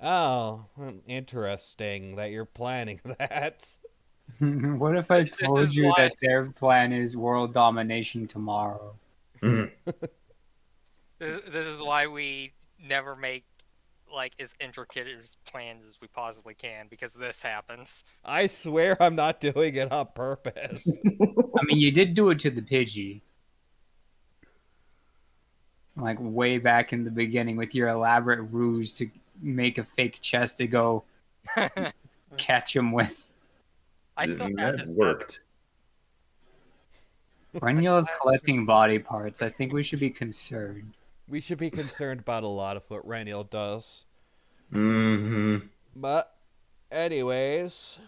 oh, interesting that you're planning that. What if I This told is you why- that their plan is world domination tomorrow? Mhm. This is why we never make like as intricate as plans as we possibly can, because this happens. I swear I'm not doing it on purpose. I mean, you did do it to the Pidgey. Like, way back in the beginning with your elaborate ruse to make a fake chest to go catch him with. I still have That his worked. Renniel is collecting body parts. I think we should be concerned. We should be concerned about a lot of what Raniel does. Mm-hmm. But, anyways,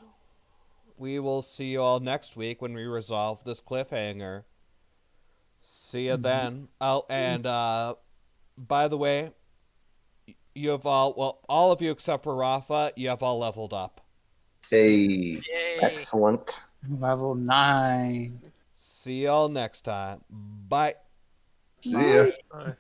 we will see you all next week when we resolve this cliffhanger. See you then. Oh, and by the way, you have all of you except for Rafa, you have all leveled up. Hey. Yay. Excellent. Level 9. See y'all next time. Bye. See ya. Bye.